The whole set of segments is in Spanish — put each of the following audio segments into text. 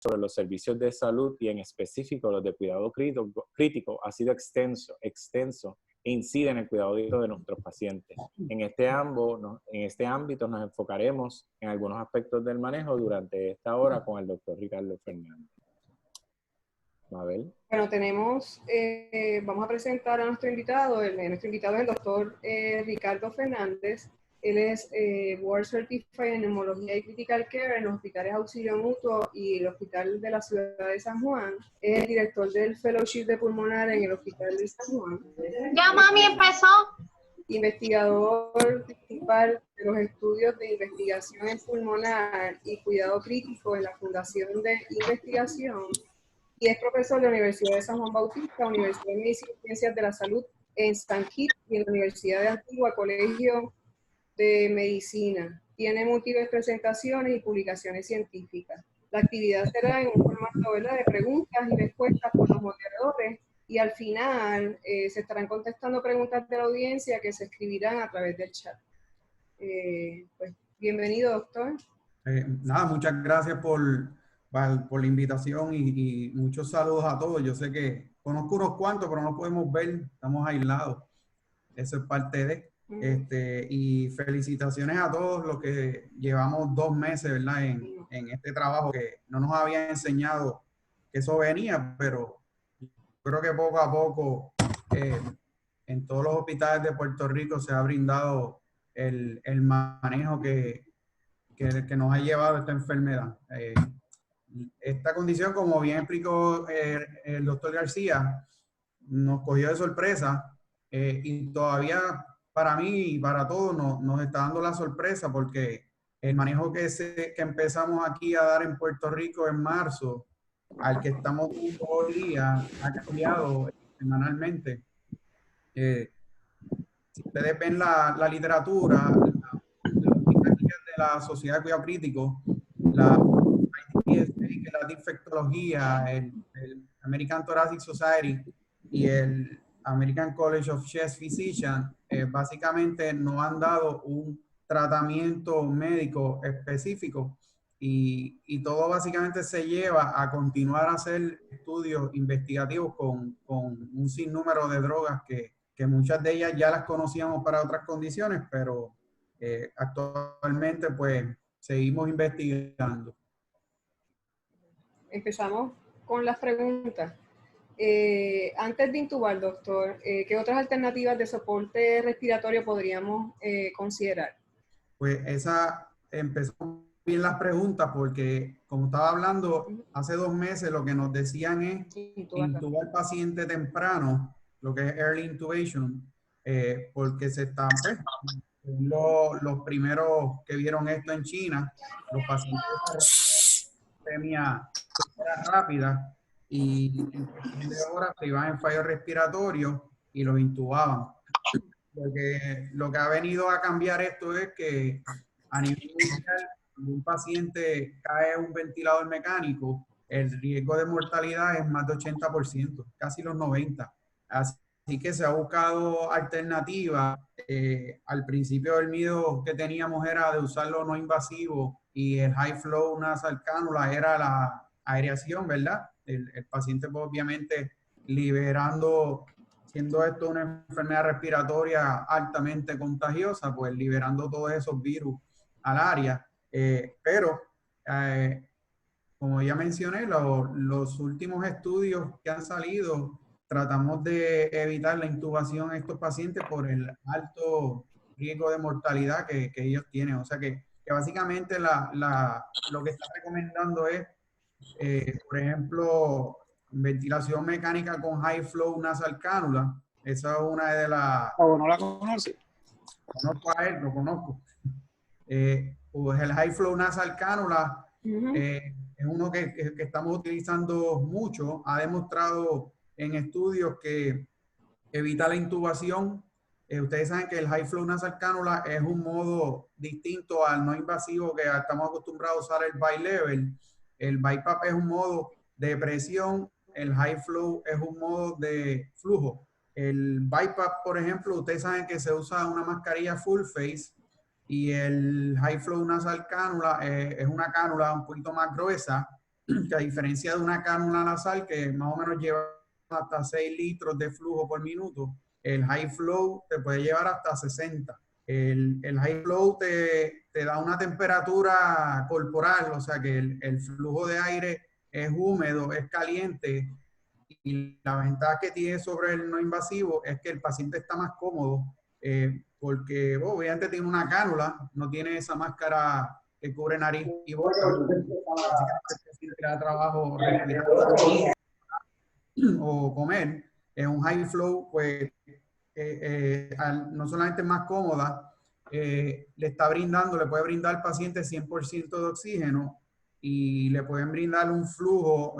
sobre los servicios de salud y en específico los de cuidado crítico ha sido extenso e incide en el cuidado de nuestros pacientes. En este ámbito nos enfocaremos en algunos aspectos del manejo durante esta hora con el doctor Ricardo Fernández. Mabel. Bueno, vamos a presentar a nuestro invitado. Nuestro invitado es el doctor Ricardo Fernández. Él es Board Certified en Neumología y Critical Care en los hospitales Auxilio Mutuo y el Hospital de la Ciudad de San Juan. Es el director del Fellowship de Pulmonar en el Hospital de San Juan. Ya, mami, empezó. Investigador principal de los estudios de investigación en pulmonar y cuidado crítico en la Fundación de Investigación. Y es profesor de la Universidad de San Juan Bautista, Universidad de Medicina y Ciencias de la Salud en San Kitts y en la Universidad de Antigua, Colegio de Medicina. Tiene múltiples presentaciones y publicaciones científicas. La actividad será en un formato, ¿verdad?, de preguntas y respuestas por los moderadores y al final se estarán contestando preguntas de la audiencia que se escribirán a través del chat. Pues, bienvenido, doctor. Nada, muchas gracias por la invitación y muchos saludos a todos. Yo sé que conozco unos cuantos, pero no podemos ver, estamos aislados. Eso es parte de. Y felicitaciones a todos los que llevamos 2 meses, ¿verdad?, en este trabajo que no nos habían enseñado que eso venía, pero creo que poco a poco en todos los hospitales de Puerto Rico se ha brindado el manejo que nos ha llevado a esta enfermedad. Esta condición, como bien explicó el doctor García, nos cogió de sorpresa y todavía para mí y para todos nos está dando la sorpresa porque el manejo que empezamos aquí a dar en Puerto Rico en marzo, al que estamos hoy día, ha cambiado semanalmente. Si ustedes ven la literatura, las de la Sociedad de Cuidado Crítico, la infectología, el American Thoracic Society y el American College of Chest Physicians, básicamente no han dado un tratamiento médico específico y todo básicamente se lleva a continuar a hacer estudios investigativos con un sinnúmero de drogas que muchas de ellas ya las conocíamos para otras condiciones, pero actualmente pues seguimos investigando. Empezamos con las preguntas. Antes de intubar, doctor, ¿qué otras alternativas de soporte respiratorio podríamos considerar? Pues empezó bien las preguntas porque, como estaba hablando, hace 2 meses lo que nos decían es intubar al paciente temprano, lo que es early intubation, porque se están, pues, los primeros que vieron esto en China, los pacientes rápida y en cuestión de horas se iban en fallo respiratorio y los intubaban. Porque lo que ha venido a cambiar esto es que a nivel mundial, cuando un paciente cae en un ventilador mecánico, el riesgo de mortalidad es más de 80%, casi los 90%. Así que se ha buscado alternativas. Al principio el miedo que teníamos era de usarlo no invasivo y el high flow nasal cannula era la aireación, ¿verdad? El paciente pues, obviamente liberando, siendo esto una enfermedad respiratoria altamente contagiosa, pues liberando todos esos virus al área. Pero como ya mencioné, los últimos estudios que han salido, tratamos de evitar la intubación en estos pacientes por el alto riesgo de mortalidad que ellos tienen. O sea que básicamente lo que está recomendando es, por ejemplo, ventilación mecánica con high flow nasal cannula. Esa es una de las... ¿No la conoce? Conozco a él, lo conozco. Pues el high flow nasal cannula es uno que estamos utilizando mucho. Ha demostrado en estudios que evita la intubación. Ustedes saben que el high flow nasal cannula es un modo distinto al no invasivo que estamos acostumbrados a usar el bilevel. El BiPAP es un modo de presión, el high flow es un modo de flujo. El BiPAP, por ejemplo, ustedes saben que se usa una mascarilla full face y el high flow nasal cannula es una cánula un poquito más gruesa que a diferencia de una cánula nasal que más o menos lleva hasta 6 litros de flujo por minuto, el high flow te puede llevar hasta 60. El high flow te da una temperatura corporal, o sea que el flujo de aire es húmedo, es caliente, y la ventaja que tiene sobre el no invasivo es que el paciente está más cómodo porque obviamente tiene una cánula, no tiene esa máscara que cubre nariz y boca, así que le da trabajo respirar o comer. En un high flow, pues no solamente es más cómoda, le puede brindar al paciente 100% de oxígeno y le pueden brindar un flujo,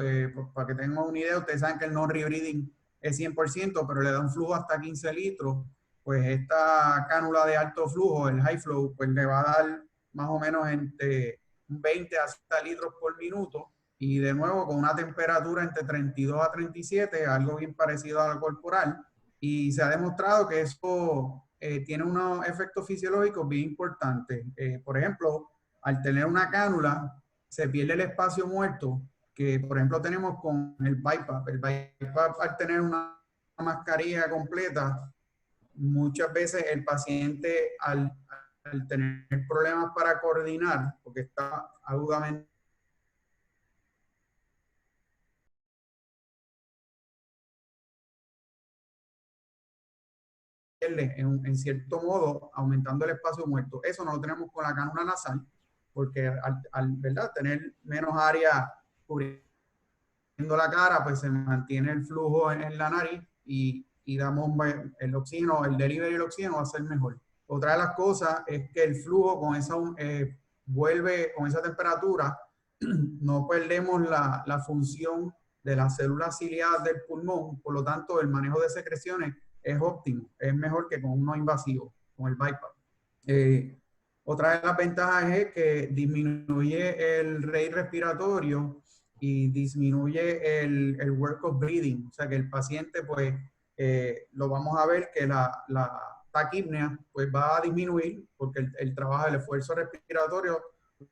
para que tengan una idea, ustedes saben que el non-rebreathing es 100%, pero le da un flujo hasta 15 litros, pues esta cánula de alto flujo, el high flow, pues le va a dar más o menos entre 20 a litros por minuto, y de nuevo con una temperatura entre 32 a 37, algo bien parecido a la corporal, y se ha demostrado que eso tiene unos efectos fisiológicos bien importantes. Por ejemplo, al tener una cánula, se pierde el espacio muerto que, por ejemplo, tenemos con el BiPAP. El BiPAP, al tener una mascarilla completa, muchas veces el paciente, al tener problemas para coordinar, porque está agudamente en cierto modo, aumentando el espacio muerto. Eso no lo tenemos con la cánula nasal, porque al ¿verdad? Tener menos área cubriendo la cara, pues se mantiene el flujo en la nariz y damos el oxígeno, el delivery del oxígeno va a ser mejor. Otra de las cosas es que el flujo con esa, vuelve con esa temperatura, no perdemos la función de las células ciliadas del pulmón, por lo tanto el manejo de secreciones es óptimo, es mejor que con un no invasivo, con el BiPAP. Otra de las ventajas es que disminuye el rate respiratorio y disminuye el work of breathing, o sea que el paciente pues lo vamos a ver que la taquipnea pues va a disminuir porque el trabajo, el esfuerzo respiratorio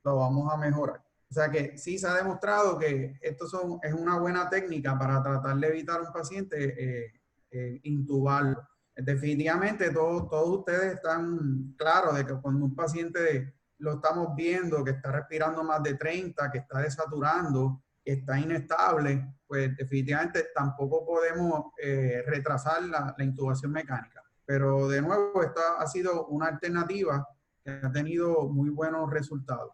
lo vamos a mejorar. O sea que sí se ha demostrado que esto es una buena técnica para tratar de evitar a un paciente intubarlo. Definitivamente todos ustedes están claros de que cuando un paciente lo estamos viendo que está respirando más de 30, que está desaturando, que está inestable, pues definitivamente tampoco podemos retrasar la intubación mecánica. Pero de nuevo, esta ha sido una alternativa que ha tenido muy buenos resultados.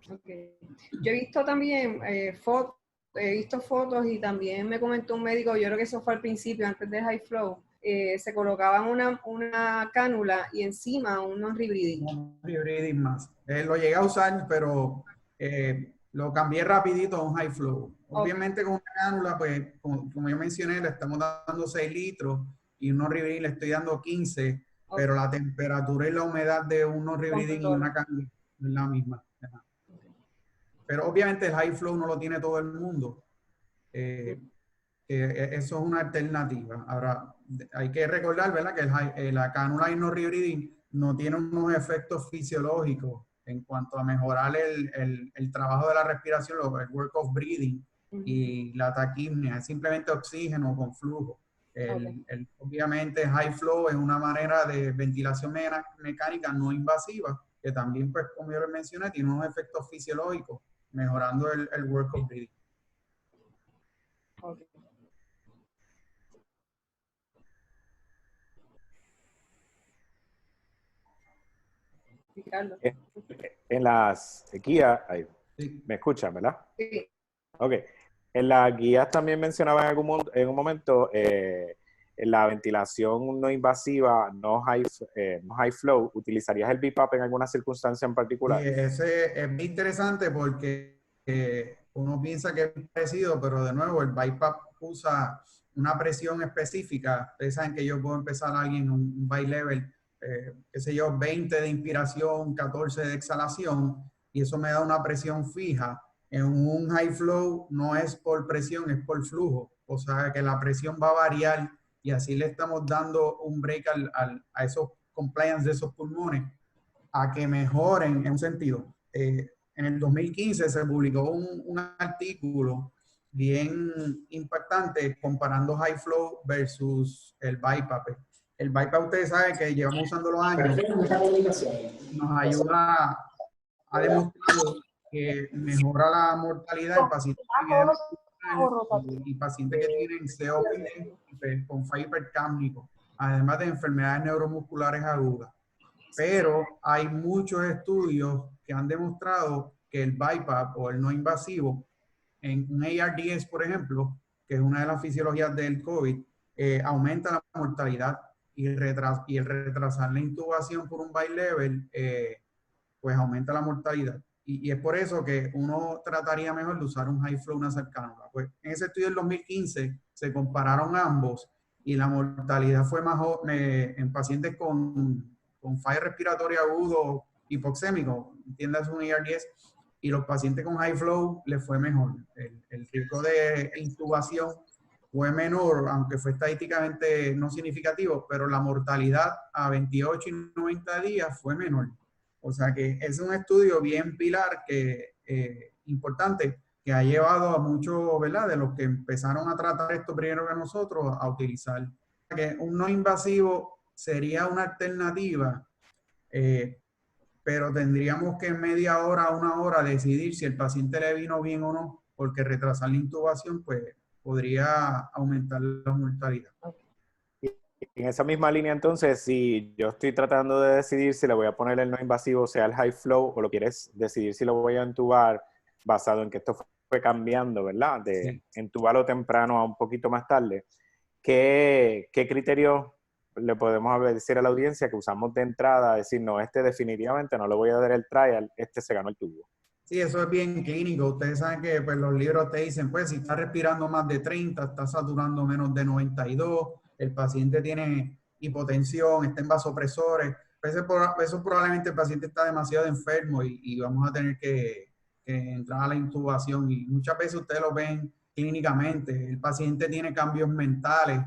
Okay. Yo he visto también fotos, he visto fotos y también me comentó un médico, yo creo que eso fue al principio, antes de High Flow, se colocaban una cánula y encima un non-rebreathing. Un rebreathing más. Lo llegué a usar, pero lo cambié rapidito a un High Flow. Obviamente con una cánula, pues como yo mencioné, le estamos dando 6 litros y un non-rebreathing le estoy dando 15, pero la temperatura y la humedad de un non-rebreathing y una cánula es la misma. Pero obviamente el high flow no lo tiene todo el mundo. Eso es una alternativa. Ahora, hay que recordar, ¿verdad?, que la cánula y no rebreathing no tiene unos efectos fisiológicos en cuanto a mejorar el trabajo de la respiración, el work of breathing y la taquipnea. Es simplemente oxígeno con flujo. Obviamente, high flow es una manera de ventilación mecánica no invasiva, que también, pues, como yo les mencioné, tiene unos efectos fisiológicos, mejorando el work of breathing. Okay. Ricardo. En las guías, Sí. ¿me escuchan, verdad? Sí. Ok. En las guías también mencionaba en un momento la ventilación no invasiva, no high flow. ¿Utilizarías el BiPAP en alguna circunstancia en particular? Sí, ese es muy interesante porque uno piensa que es parecido, pero de nuevo el BiPAP usa una presión específica. Ustedes saben que yo puedo empezar a alguien un bi-level, qué sé yo, 20 de inspiración, 14 de exhalación, y eso me da una presión fija. En un high flow no es por presión, es por flujo. O sea que la presión va a variar y así le estamos dando un break a esos compliance de esos pulmones a que mejoren en un sentido. en el 2015 se publicó un artículo bien impactante comparando high flow versus el BiPAP. El BiPAP, ustedes saben que llevamos usando los años, nos ayuda a demostrar que mejora la mortalidad en pacientes y pacientes que tienen COPD con fallo hipercámnico, además de enfermedades neuromusculares agudas. Pero hay muchos estudios que han demostrado que el BiPAP o el no invasivo, en un ARDS, por ejemplo, que es una de las fisiologías del COVID, aumenta la mortalidad y el retrasar la intubación por un bilevel, pues aumenta la mortalidad. Y es por eso que uno trataría mejor de usar un high flow nasal cannula. Pues en ese estudio del 2015 se compararon ambos y la mortalidad fue más en pacientes con fallo respiratorio agudo hipoxémico, entiendas un ARDS, y los pacientes con high flow les fue mejor. El riesgo de intubación fue menor, aunque fue estadísticamente no significativo, pero la mortalidad a 28 y 90 días fue menor. O sea que es un estudio bien pilar, importante, que ha llevado a muchos, ¿verdad?, de los que empezaron a tratar esto primero que nosotros, a utilizar. Que un no invasivo sería una alternativa, pero tendríamos que en media hora a una hora decidir si el paciente le vino bien o no, porque retrasar la intubación pues podría aumentar la mortalidad. En esa misma línea, entonces, si yo estoy tratando de decidir si le voy a poner el no invasivo, sea el high flow, o lo quieres decidir si lo voy a entubar, basado en que esto fue cambiando, ¿verdad? De entubarlo temprano a un poquito más tarde, ¿qué criterios le podemos decir a la audiencia que usamos de entrada? Decir, no, este definitivamente no le voy a dar el trial, este se ganó el tubo. Sí, eso es bien clínico. Ustedes saben que pues, los libros te dicen, pues, si está respirando más de 30, está saturando menos de 92, el paciente tiene hipotensión, está en vasopresores. Eso probablemente el paciente está demasiado enfermo y vamos a tener que entrar a la intubación. Y muchas veces ustedes lo ven clínicamente. El paciente tiene cambios mentales,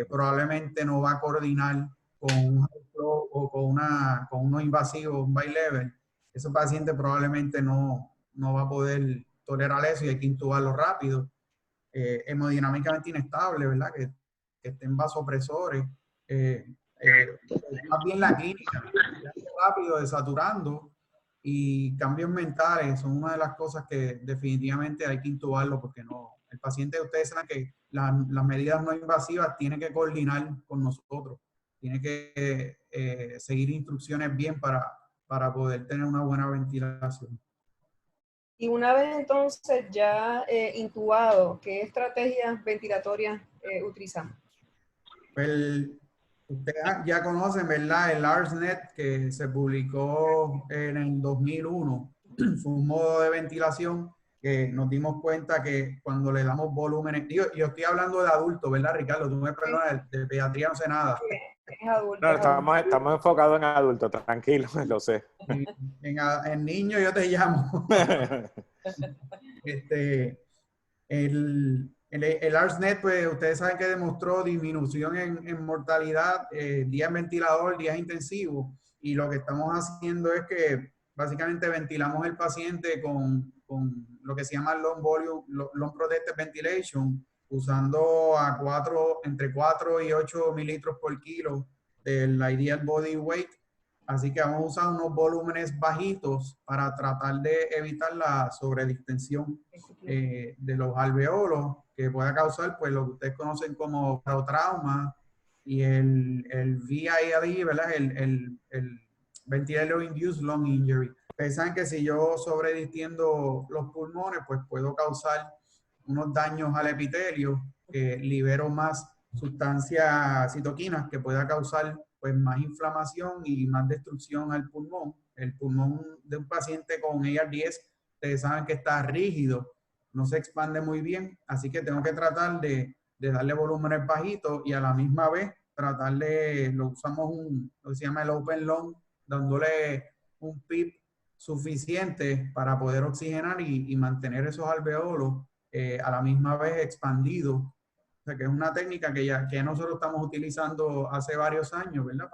probablemente no va a coordinar con un high flow o con uno invasivo, un bilevel. Ese paciente probablemente no va a poder tolerar eso y hay que intubarlo rápido. Hemodinámicamente inestable, ¿verdad? Que estén vasopresores. Más bien la clínica, rápido, desaturando, y cambios mentales son una de las cosas que definitivamente hay que intubarlo porque no. El paciente, ustedes saben que las medidas no invasivas tiene que coordinar con nosotros, tiene que seguir instrucciones bien para poder tener una buena ventilación. Y una vez entonces ya intubado, ¿qué estrategias ventilatorias utilizamos? Pues, ustedes ya conocen, ¿verdad? El ARSNet que se publicó en el 2001. Fue un modo de ventilación que nos dimos cuenta que cuando le damos volúmenes, yo estoy hablando de adultos, ¿verdad, Ricardo? Tú me perdonas, de pediatría no sé nada. Es adulto. No, estamos enfocados en adultos, tranquilo, lo sé. En niño yo te llamo. El ARSNet, pues ustedes saben que demostró disminución en mortalidad, días en ventilador, días intensivos, y lo que estamos haciendo es que básicamente ventilamos el paciente con lo que se llama long protected ventilation, usando entre 4 y 8 mililitros por kilo del ideal body weight. Así que vamos a usar unos volúmenes bajitos para tratar de evitar la sobredistensión de los alveolos que pueda causar pues lo que ustedes conocen como trauma y el VILD, ¿verdad? El Ventilator Induced Lung Injury. Ustedes saben que si yo sobredistiendo los pulmones, pues puedo causar unos daños al epitelio, libero más sustancias citoquinas que pueda causar pues más inflamación y más destrucción al pulmón. El pulmón de un paciente con ARDS, ustedes saben que está rígido, no se expande muy bien, así que tengo que tratar de darle volúmenes bajitos y a la misma vez tratar de, lo usamos lo que se llama el open lung, dándole un PIP suficiente para poder oxigenar y mantener esos alveolos a la misma vez expandidos. O sea que es una técnica que nosotros estamos utilizando hace varios años, ¿verdad?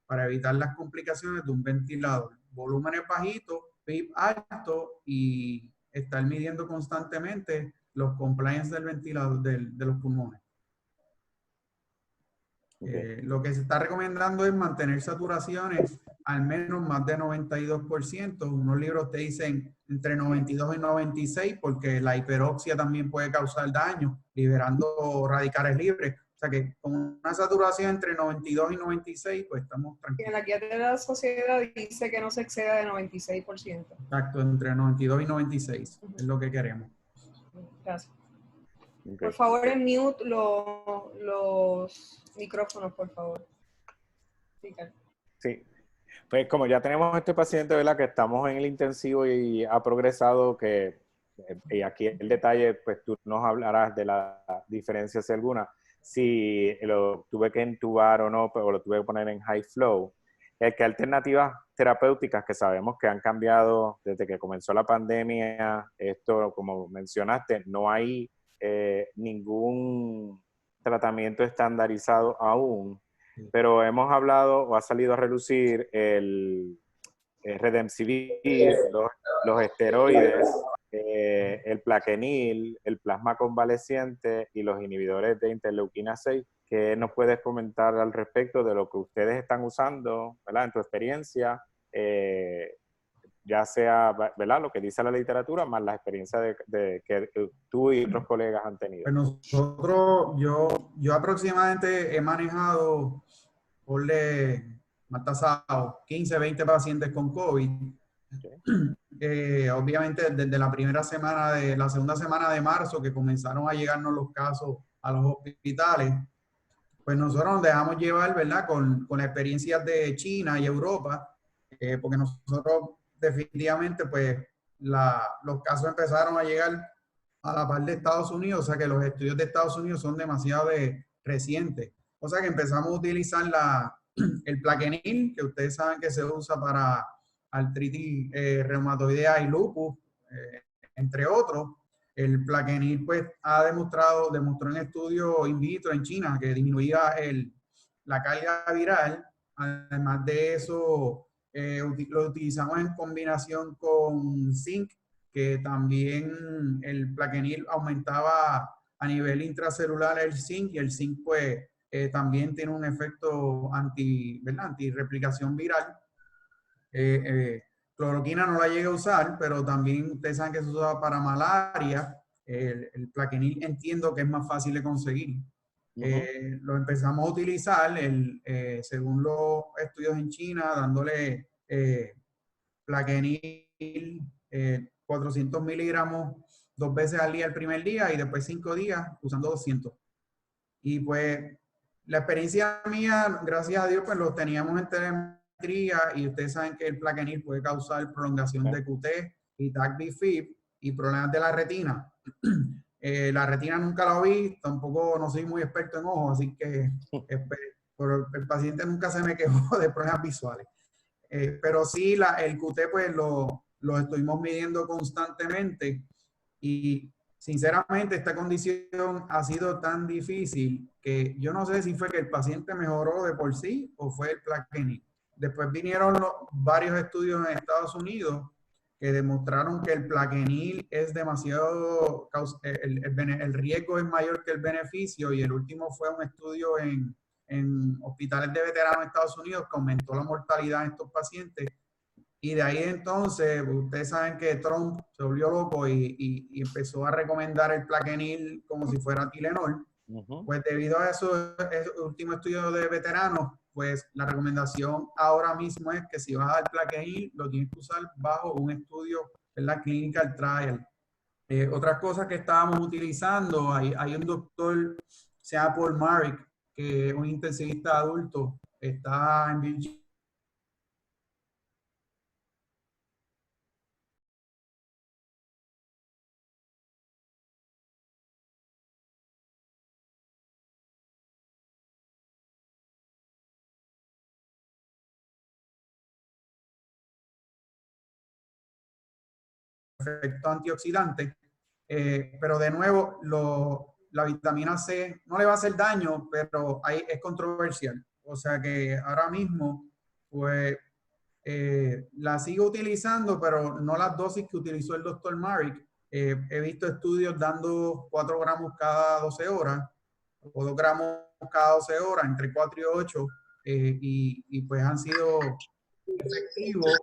Para evitar las complicaciones de un ventilador. Volúmenes bajitos, PIB alto y estar midiendo constantemente los compliance del ventilador de los pulmones. Okay. Lo que se está recomendando es mantener saturaciones al menos más de 92%. Unos libros te dicen entre 92 y 96 porque la hiperoxia también puede causar daño, liberando radicales libres. O sea que con una saturación entre 92 y 96, pues estamos tranquilos. En la guía de la sociedad dice que no se exceda de 96%. Exacto, entre 92 y 96 es lo que queremos. Gracias. Okay. Por favor, en mute los micrófonos, por favor. Sí. Pues como ya tenemos este paciente, ¿verdad? Que estamos en el intensivo y ha progresado, y aquí el detalle, pues tú nos hablarás de la diferencia, si alguna, si lo tuve que intubar o no, o lo tuve que poner en high flow. ¿Qué alternativas terapéuticas que sabemos que han cambiado desde que comenzó la pandemia? Esto, como mencionaste, no hay ningún tratamiento estandarizado aún, pero hemos hablado o ha salido a relucir el Redemsivir, los esteroides, el Plaquenil, el plasma convaleciente y los inhibidores de interleuquina 6. ¿Qué nos puedes comentar al respecto de lo que ustedes están usando, ¿verdad? En tu experiencia, ya sea, ¿verdad? Lo que dice la literatura, más la experiencia que tú y otros colegas han tenido. Pues nosotros, yo aproximadamente he manejado, más tasado, 15, 20 pacientes con COVID. Okay. Obviamente desde la segunda semana de marzo que comenzaron a llegarnos los casos a los hospitales, pues nosotros nos dejamos llevar, ¿verdad? Con la experiencia de China y Europa, porque nosotros definitivamente, pues, los casos empezaron a llegar a la par de Estados Unidos, o sea que los estudios de Estados Unidos son demasiado recientes. O sea que empezamos a utilizar el Plaquenil, que ustedes saben que se usa para artritis reumatoidea y lupus, entre otros. El Plaquenil pues demostró en estudios in vitro en China que disminuía la carga viral. Además de eso, lo utilizamos en combinación con zinc, que también el Plaquenil aumentaba a nivel intracelular el zinc, y el zinc pues también tiene un efecto anti-replicación viral. Cloroquina no la llegué a usar, pero también ustedes saben que se usa para malaria. El Plaquenil entiendo que es más fácil de conseguir. Lo empezamos a utilizar según los estudios en China, dándole Plaquenil 400 miligramos 2 veces al día el primer día y después 5 días usando 200. Y pues la experiencia mía, gracias a Dios, pues lo teníamos en telemetría, y ustedes saben que el Plaquenil puede causar prolongación de QT y TAC-BFib y problemas de la retina. La retina nunca la vi, tampoco no soy muy experto en ojos, así que pero el paciente nunca se me quejó de problemas visuales. Pero sí, el QT pues lo estuvimos midiendo constantemente, y sinceramente esta condición ha sido tan difícil que yo no sé si fue que el paciente mejoró de por sí o fue el Plaquenil. Después vinieron varios estudios en Estados Unidos que demostraron que el Plaquenil es demasiado, el riesgo es mayor que el beneficio, y el último fue un estudio en hospitales de veteranos en Estados Unidos que aumentó la mortalidad en estos pacientes. Y de ahí entonces, ustedes saben que Trump se volvió loco y empezó a recomendar el Plaquenil como si fuera Tylenol. Pues debido a esos últimos estudios de veteranos, pues la recomendación ahora mismo es que si vas a dar Plaquenil, lo tienes que usar bajo un estudio en la clinical trial. Otras cosas que estábamos utilizando, hay un doctor, se llama Paul Marik, que es un intensivista adulto, está en Virginia. Efecto antioxidante, pero de nuevo la vitamina C no le va a hacer daño, pero es controversial. O sea que ahora mismo pues La sigo utilizando, pero no las dosis que utilizó el doctor Marik. He visto estudios dando 4 gramos cada 12 horas o 2 gramos cada 12 horas, entre 4 y 8, y pues han sido efectivos.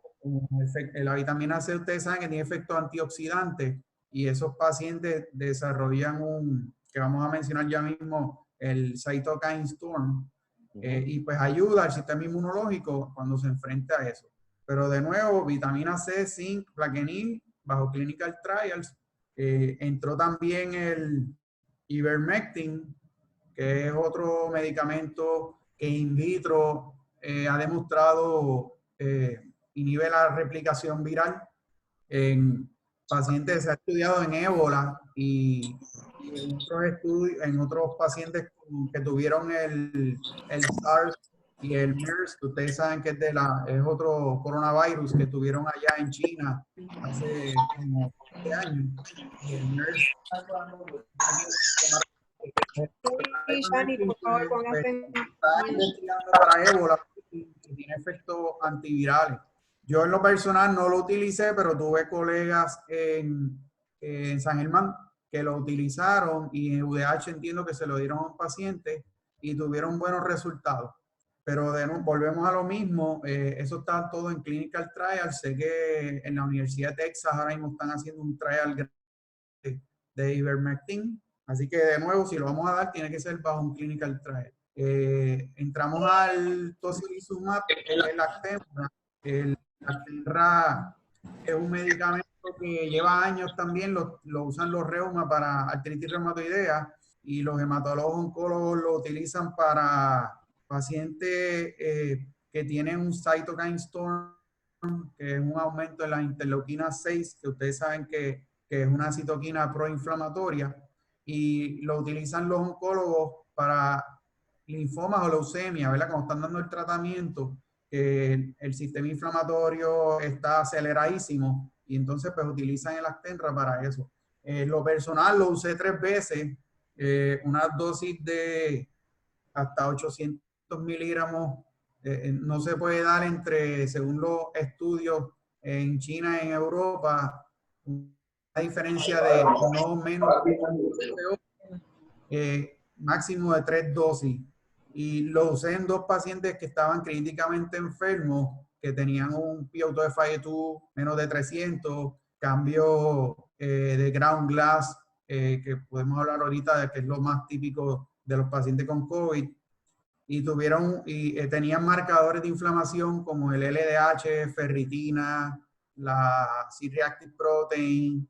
La vitamina C, ustedes saben que tiene efectos antioxidantes, y esos pacientes desarrollan que vamos a mencionar ya mismo, el cytokine storm, y pues ayuda al sistema inmunológico cuando se enfrenta a eso. Pero de nuevo, vitamina C, zinc, plaquenil, bajo clinical trials. Entró también el ivermectin, que es otro medicamento que in vitro ha demostrado inhibe la replicación viral en pacientes. Se ha estudiado en ébola y en otros estudios, en otros pacientes que tuvieron el SARS y el MERS, que ustedes saben que es otro coronavirus que tuvieron allá en China hace como 20 años. Y el MERS Sí, Shani, por favor, ponga atención. está investigando para ébola y tiene efectos antivirales. Yo en lo personal no lo utilicé, pero tuve colegas en San Germán que lo utilizaron, y en UDH entiendo que se lo dieron a un paciente y tuvieron buenos resultados. Pero volvemos a lo mismo, eso está todo en clinical trial. Sé que en la Universidad de Texas ahora mismo están haciendo un trial de ivermectin, así que de nuevo, si lo vamos a dar, tiene que ser bajo un clinical trial. Entramos al tocilizumab, el Actemra. El Actemra es un medicamento que lleva años también, lo usan los reumas para artritis reumatoidea, y los hematólogos oncólogos lo utilizan para pacientes que tienen un cytokine storm, que es un aumento de la interleuquina 6, que ustedes saben que es una citoquina proinflamatoria, y lo utilizan los oncólogos para linfomas o leucemia, ¿verdad? Cuando están dando el tratamiento, el sistema inflamatorio está aceleradísimo, y entonces pues utilizan el Actemra para eso. Lo personal lo usé 3 veces, una dosis de hasta 800 miligramos. No se puede dar según los estudios en China y en Europa, una diferencia de no menos máximo de 3 dosis. Y lo usé en 2 pacientes que estaban críticamente enfermos, que tenían un PO2 de FIO2 menos de 300, cambio de ground glass, que podemos hablar ahorita de que es lo más típico de los pacientes con COVID, y tenían marcadores de inflamación como el LDH, ferritina, la C-reactive protein,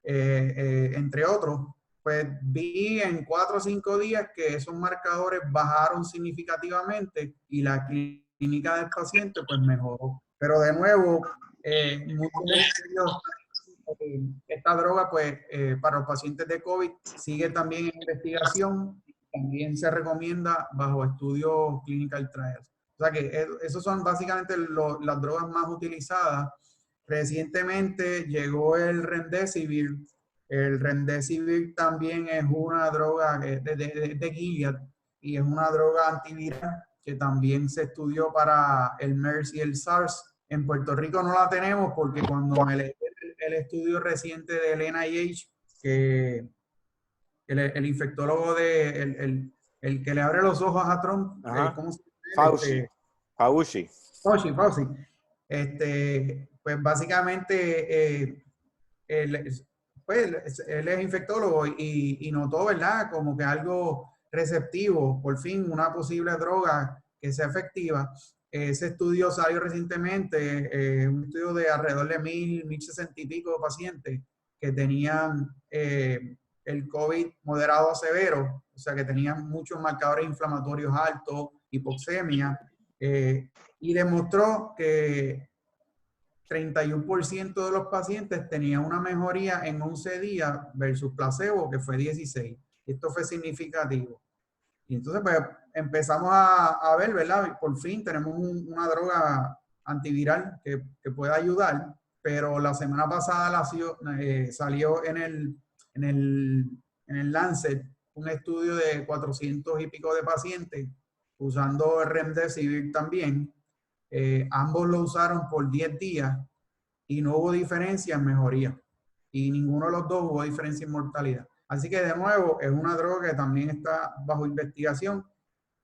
entre otros. Pues vi en 4 o 5 días que esos marcadores bajaron significativamente, y la clínica del paciente pues mejoró. Pero de nuevo, esta droga pues para los pacientes de COVID sigue también en investigación. También se recomienda bajo estudios clinical trials. O sea que esos son básicamente las drogas más utilizadas. Recientemente llegó el Remdesivir. El Remdesivir también es una droga de Gilead, y es una droga antiviral que también se estudió para el MERS y el SARS. En Puerto Rico no la tenemos porque cuando me leí el estudio reciente del NIH, que el infectólogo el que le abre los ojos a Trump, ¿cómo se llama? Fauci. Pues básicamente él es infectólogo, y notó, ¿verdad?, como que algo receptivo, por fin una posible droga que sea efectiva. Ese estudio salió recientemente, un estudio de alrededor de 1,060 y pico de pacientes que tenían el COVID moderado a severo, o sea que tenían muchos marcadores inflamatorios altos, hipoxemia, y demostró que 31% de los pacientes tenían una mejoría en 11 días versus placebo, que fue 16. Esto fue significativo. Y entonces pues empezamos a ver, ¿verdad? Por fin tenemos una droga antiviral que pueda ayudar, pero la semana pasada salió en el Lancet un estudio de 400 y pico de pacientes usando Remdesivir también, ambos lo usaron por 10 días y no hubo diferencia en mejoría. Y ninguno de los dos hubo diferencia en mortalidad. Así que, de nuevo, es una droga que también está bajo investigación.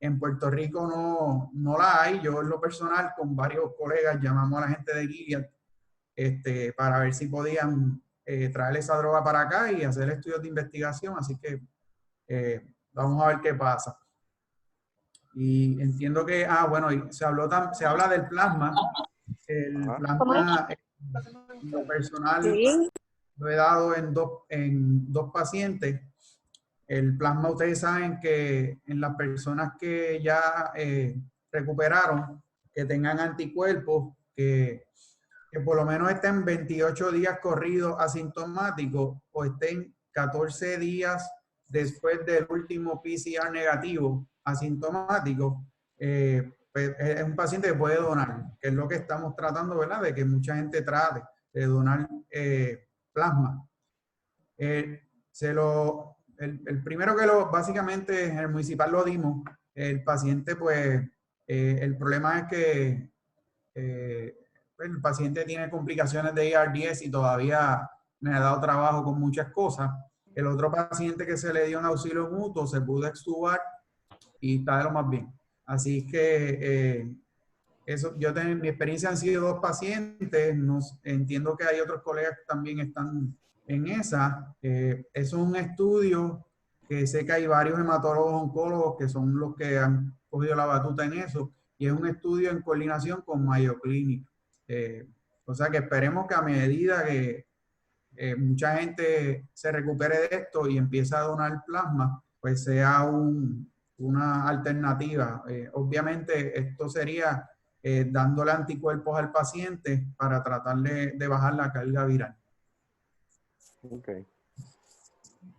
En Puerto Rico no la hay. Yo, en lo personal, con varios colegas, llamamos a la gente de Gilead para ver si podían traer esa droga para acá y hacer estudios de investigación. Así que vamos a ver qué pasa. Y entiendo que, bueno, y se habla del plasma. El plasma, en lo personal, lo he dado en dos pacientes. El plasma, ustedes saben que en las personas que ya recuperaron, que tengan anticuerpos, que por lo menos estén 28 días corridos asintomáticos o estén 14 días después del último PCR negativo asintomático, pues es un paciente que puede donar, que es lo que estamos tratando, ¿verdad? De que mucha gente trate de donar plasma. El primero que básicamente en el municipal lo dimos, el paciente pues, el problema es que pues, el paciente tiene complicaciones de ARDS y todavía me ha dado trabajo con muchas cosas. El otro paciente que se le dio un auxilio mutuo se pudo extubar y está de lo más bien. Así que mi experiencia han sido 2 pacientes. Entiendo que hay otros colegas que también están en esa. Es un estudio que sé que hay varios hematólogos oncólogos que son los que han cogido la batuta en eso, y es un estudio en coordinación con Mayo Clinic. O sea que esperemos que a medida que mucha gente se recupere de esto y empiece a donar plasma, pues sea una alternativa. Obviamente esto sería dándole anticuerpos al paciente para tratar de bajar la carga viral. Ok.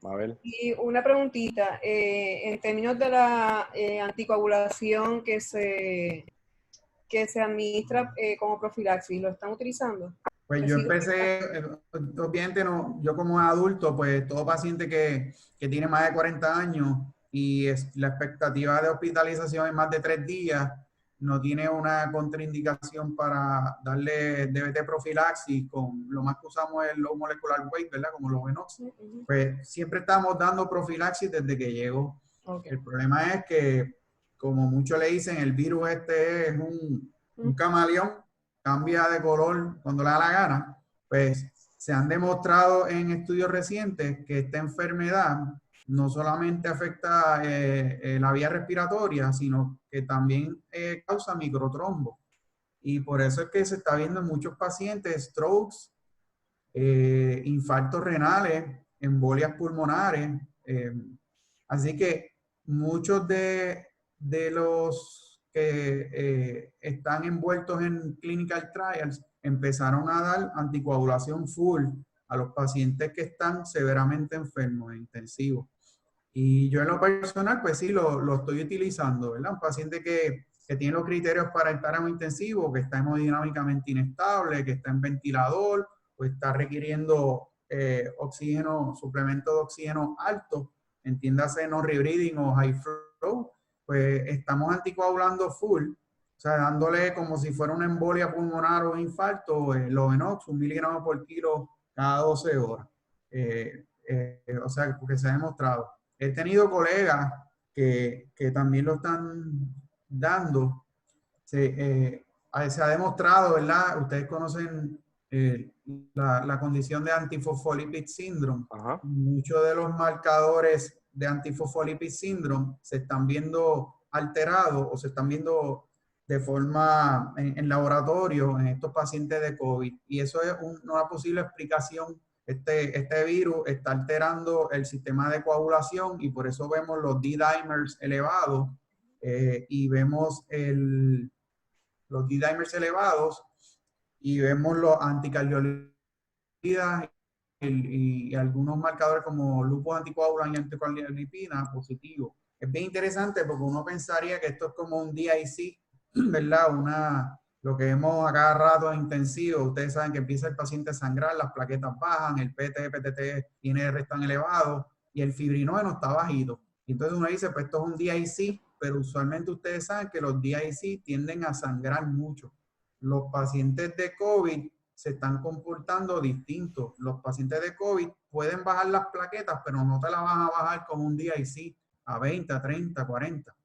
A ver. Y una preguntita, en términos de la anticoagulación que se administra como profilaxis, ¿lo están utilizando? Pues yo empecé, obviamente yo como adulto, pues todo paciente que tiene más de 40 años y la expectativa de hospitalización es más de 3 días, no tiene una contraindicación para darle DBT profilaxis, con lo más que usamos es el low molecular weight, ¿verdad? Como los Venox. Pues siempre estamos dando profilaxis desde que llegó. Okay. El problema es que, como muchos le dicen, el virus es un camaleón, cambia de color cuando le da la gana. Pues se han demostrado en estudios recientes que esta enfermedad no solamente afecta la vía respiratoria, sino que también causa microtrombos. Y por eso es que se está viendo en muchos pacientes strokes, infartos renales, embolias pulmonares. Así que muchos de los que están envueltos en clinical trials empezaron a dar anticoagulación full a los pacientes que están severamente enfermos e intensivos. Y yo en lo personal, pues sí, lo estoy utilizando, ¿verdad? Un paciente que tiene los criterios para estar en un intensivo, que está hemodinámicamente inestable, que está en ventilador, o está requiriendo oxígeno, suplemento de oxígeno alto, entiéndase no rebreathing o high flow, pues estamos anticoagulando full, o sea, dándole como si fuera una embolia pulmonar o un infarto, Lovenox, 1 miligramo por kilo cada 12 horas. O sea, porque se ha demostrado. He tenido colegas que también lo están dando. Se ha demostrado, ¿verdad? Ustedes conocen la condición de antifosfolipid syndrome. Ajá. Muchos de los marcadores de antifosfolipid syndrome se están viendo alterados o se están viendo de forma en laboratorio en estos pacientes de COVID. Y eso es una posible explicación. Este virus está alterando el sistema de coagulación y por eso vemos los D-dimers elevados y vemos los D-dimers elevados y vemos los anticardiolipidas y algunos marcadores como lupus anticoagulante y anticardiolipina positivos. Es bien interesante porque uno pensaría que esto es como un DIC, ¿verdad? Lo que vemos a cada rato en intensivo. Ustedes saben que empieza el paciente a sangrar, las plaquetas bajan, el PTT tiene R tan elevado y el fibrinogen está bajito. Y entonces uno dice, pues esto es un DIC pero usualmente ustedes saben que los DIC tienden a sangrar mucho. Los pacientes de COVID se están comportando distintos. Los pacientes de COVID pueden bajar las plaquetas, pero no te las van a bajar como un DIC a 20, a 30, 40.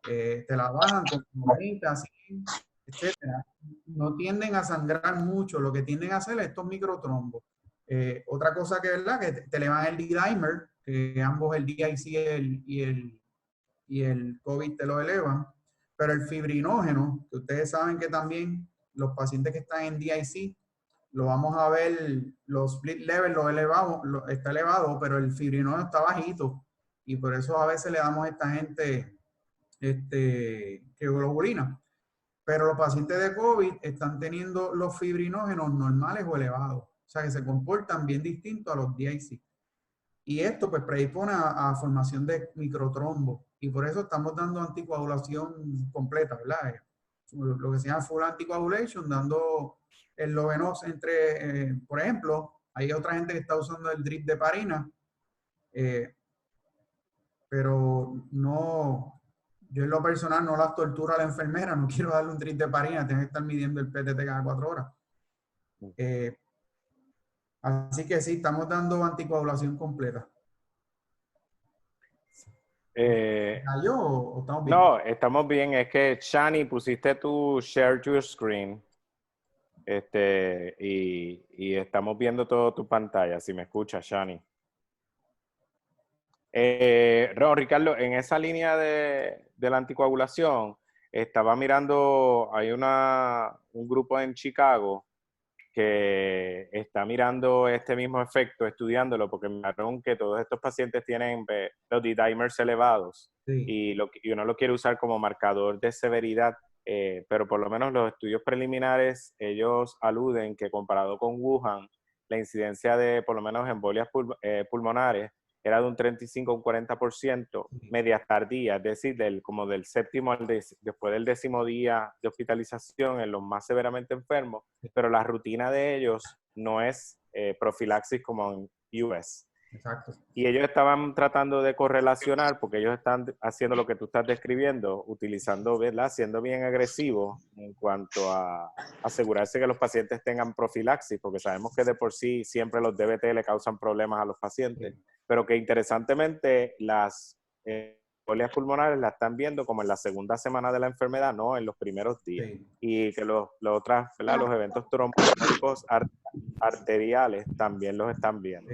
Te la bajan con 90, 100, etcétera. No tienden a sangrar mucho. Lo que tienden a hacer es estos microtrombos. Otra cosa que es verdad, que te elevan el D-dimer, que ambos el DIC y el COVID te lo elevan, pero el fibrinógeno, que ustedes saben que también los pacientes que están en DIC, lo vamos a ver, los split level está elevado, pero el fibrinógeno está bajito, y por eso a veces le damos a esta gente globulina. Pero los pacientes de COVID están teniendo los fibrinógenos normales o elevados, o sea que se comportan bien distintos a los DIC. Y esto pues predispone a formación de microtrombos, y por eso estamos dando anticoagulación completa, ¿verdad? Lo que se llama full anticoagulation, dando el Lovenox entre, por ejemplo, hay otra gente que está usando el drip de heparina, pero no, yo en lo personal no las torturo a la enfermera, no quiero darle un drip de heparina, tengo que estar midiendo el PTT cada 4 horas. Así que sí, estamos dando anticoagulación completa. ¿Yo o estamos bien? No, estamos bien. Es que, Shani, pusiste tu share your screen. Y estamos viendo toda tu pantalla, si me escuchas, Shani. Ricardo, en esa línea de la anticoagulación, estaba mirando, hay un grupo en Chicago que está mirando este mismo efecto, estudiándolo, porque miraron que todos estos pacientes tienen los D-dimers elevados, Sí. y uno lo quiere usar como marcador de severidad, pero por lo menos los estudios preliminares, ellos aluden que comparado con Wuhan, la incidencia de por lo menos embolias pulmonares era de un 35 a un 40%, medias tardías, es decir, como del séptimo después del 10º día de hospitalización en los más severamente enfermos, pero la rutina de ellos no es profilaxis como en US. Exacto. Y ellos estaban tratando de correlacionar, porque ellos están haciendo lo que tú estás describiendo, utilizando, ¿verdad? Siendo bien agresivos en cuanto a asegurarse que los pacientes tengan profilaxis, porque sabemos que de por sí siempre los DBT le causan problemas a los pacientes, pero que interesantemente las embolias pulmonares las están viendo como en la segunda semana de la enfermedad, no en los primeros días. Sí. Y que los eventos trombóticos arteriales también los están viendo.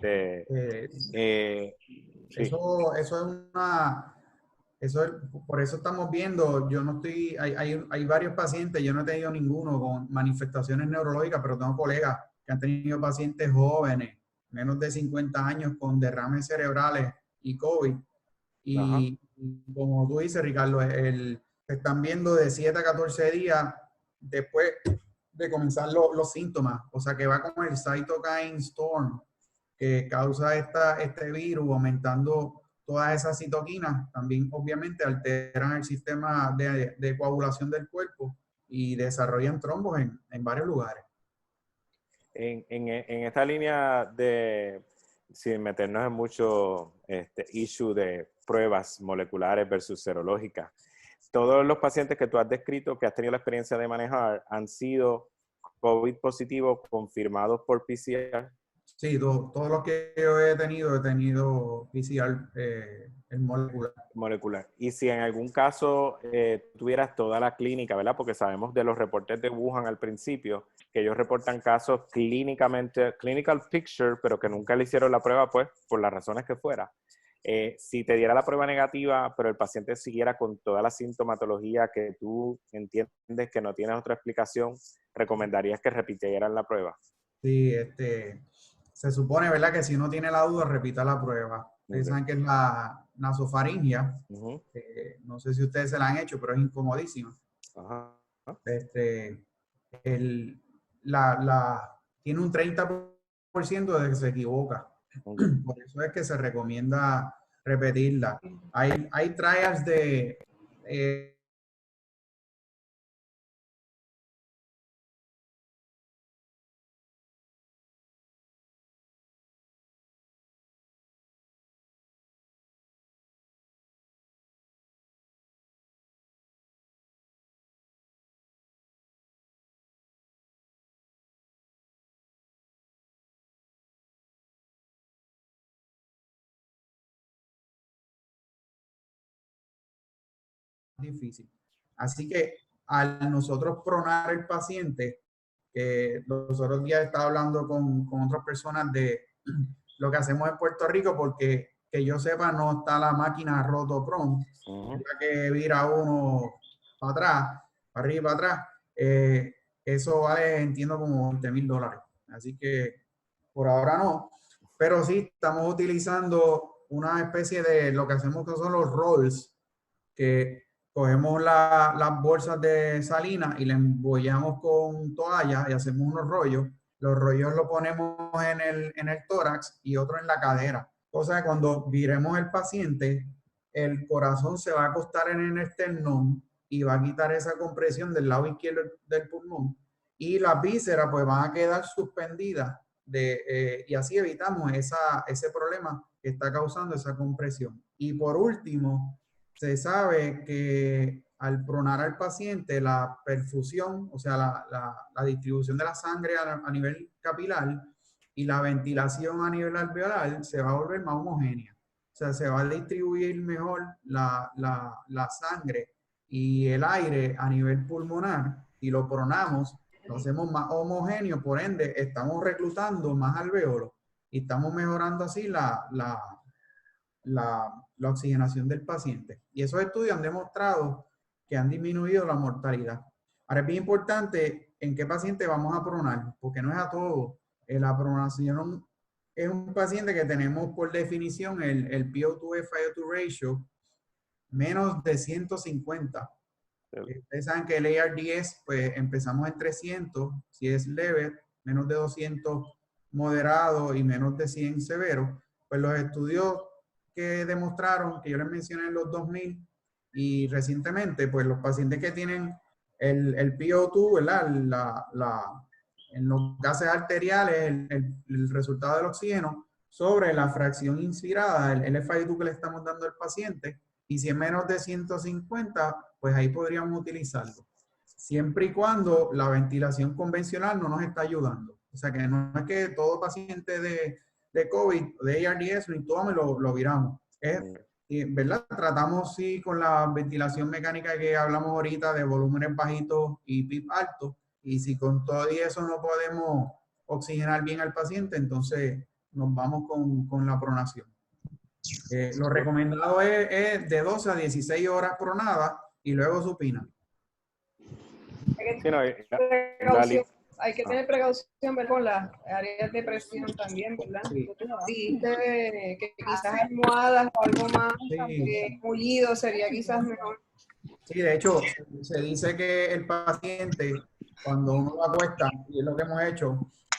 Sí. Sí. Eso es una... por eso estamos viendo, yo no estoy, hay varios pacientes, yo no he tenido ninguno con manifestaciones neurológicas, pero tengo colegas que han tenido pacientes jóvenes, menos de 50 años, con derrames cerebrales y COVID. Y como tú dices, Ricardo, se están viendo de 7 a 14 días después de comenzar los síntomas. O sea, que va con el cytokine storm que causa este virus, aumentando todas esas citoquinas. También, obviamente, alteran el sistema de coagulación del cuerpo y desarrollan trombos en varios lugares. En esta línea de, sin meternos en mucho issue de pruebas moleculares versus serológicas, todos los pacientes que tú has descrito, que has tenido la experiencia de manejar, han sido COVID positivos confirmados por PCR. Sí, todos los que yo he tenido PCR en molecular. Y si en algún caso tuvieras toda la clínica, ¿verdad? Porque sabemos de los reportes de Wuhan al principio, que ellos reportan casos clínicamente, clinical picture, pero que nunca le hicieron la prueba, pues, por las razones que fuera. Si te diera la prueba negativa, pero el paciente siguiera con toda la sintomatología que tú entiendes que no tienes otra explicación, ¿recomendarías que repitieran la prueba? Sí, se supone, ¿verdad? Que si uno tiene la duda, repita la prueba. Ustedes saben que es la nasofaringia. No sé si ustedes se la han hecho, pero es incomodísima. Tiene un 30% de que se equivoca. Por eso es que se recomienda repetirla. Hay trials de difícil. Así que al nosotros pronar el paciente, los otros días estaba hablando con otras personas de lo que hacemos en Puerto Rico, porque que yo sepa no está la máquina rotopron, la que vira uno para atrás, para arriba y para atrás. Eso vale, entiendo, como $20,000. Así que por ahora no. Pero sí estamos utilizando una especie de lo que hacemos, que son los rolls, que cogemos las bolsas de salina y le embollamos con toalla y hacemos unos rollos. Los rollos los ponemos en el tórax y otro en la cadera. O sea, cuando viremos el paciente, el corazón se va a acostar en el esternón y va a quitar esa compresión del lado izquierdo del pulmón, y las vísceras pues van a quedar suspendidas y así evitamos ese problema que está causando esa compresión. Y por último, se sabe que al pronar al paciente, la perfusión, o sea, la distribución de la sangre a nivel capilar y la ventilación a nivel alveolar se va a volver más homogénea. O sea, se va a distribuir mejor la sangre y el aire a nivel pulmonar, y lo pronamos, lo hacemos más homogéneo, por ende estamos reclutando más alvéolos y estamos mejorando así la oxigenación del paciente. Y esos estudios han demostrado que han disminuido la mortalidad. Ahora es bien importante en qué paciente vamos a pronar, porque no es a todos. La pronación es un paciente que tenemos por definición el PO2-FiO2 ratio menos de 150. Ustedes saben que el ARDS, pues empezamos en 300, si es leve, menos de 200 moderado y menos de 100 severo. Pues los estudios que demostraron, que yo les mencioné en los 2000 y recientemente, pues los pacientes que tienen el PO2, ¿verdad? En los gases arteriales, el resultado del oxígeno sobre la fracción inspirada, el FiO2 que le estamos dando al paciente, y si es menos de 150, pues ahí podríamos utilizarlo. Siempre y cuando la ventilación convencional no nos está ayudando. O sea, que no es que todo paciente de COVID, de ARDS, ni todo lo viramos. ¿Verdad? Tratamos, sí, con la ventilación mecánica que hablamos ahorita, de volúmenes bajitos y PIP altos. Y si con todo y eso no podemos oxigenar bien al paciente, entonces nos vamos con la pronación. Lo recomendado es de 12 a 16 horas pronada y luego supina. Hay que tener precaución, ¿verdad? Con las áreas de presión también, ¿verdad? Sí, que quizás almohadas o algo más mullido sería quizás mejor. Sí, de hecho, se dice que el paciente, cuando uno lo acuesta, y es lo que hemos hecho,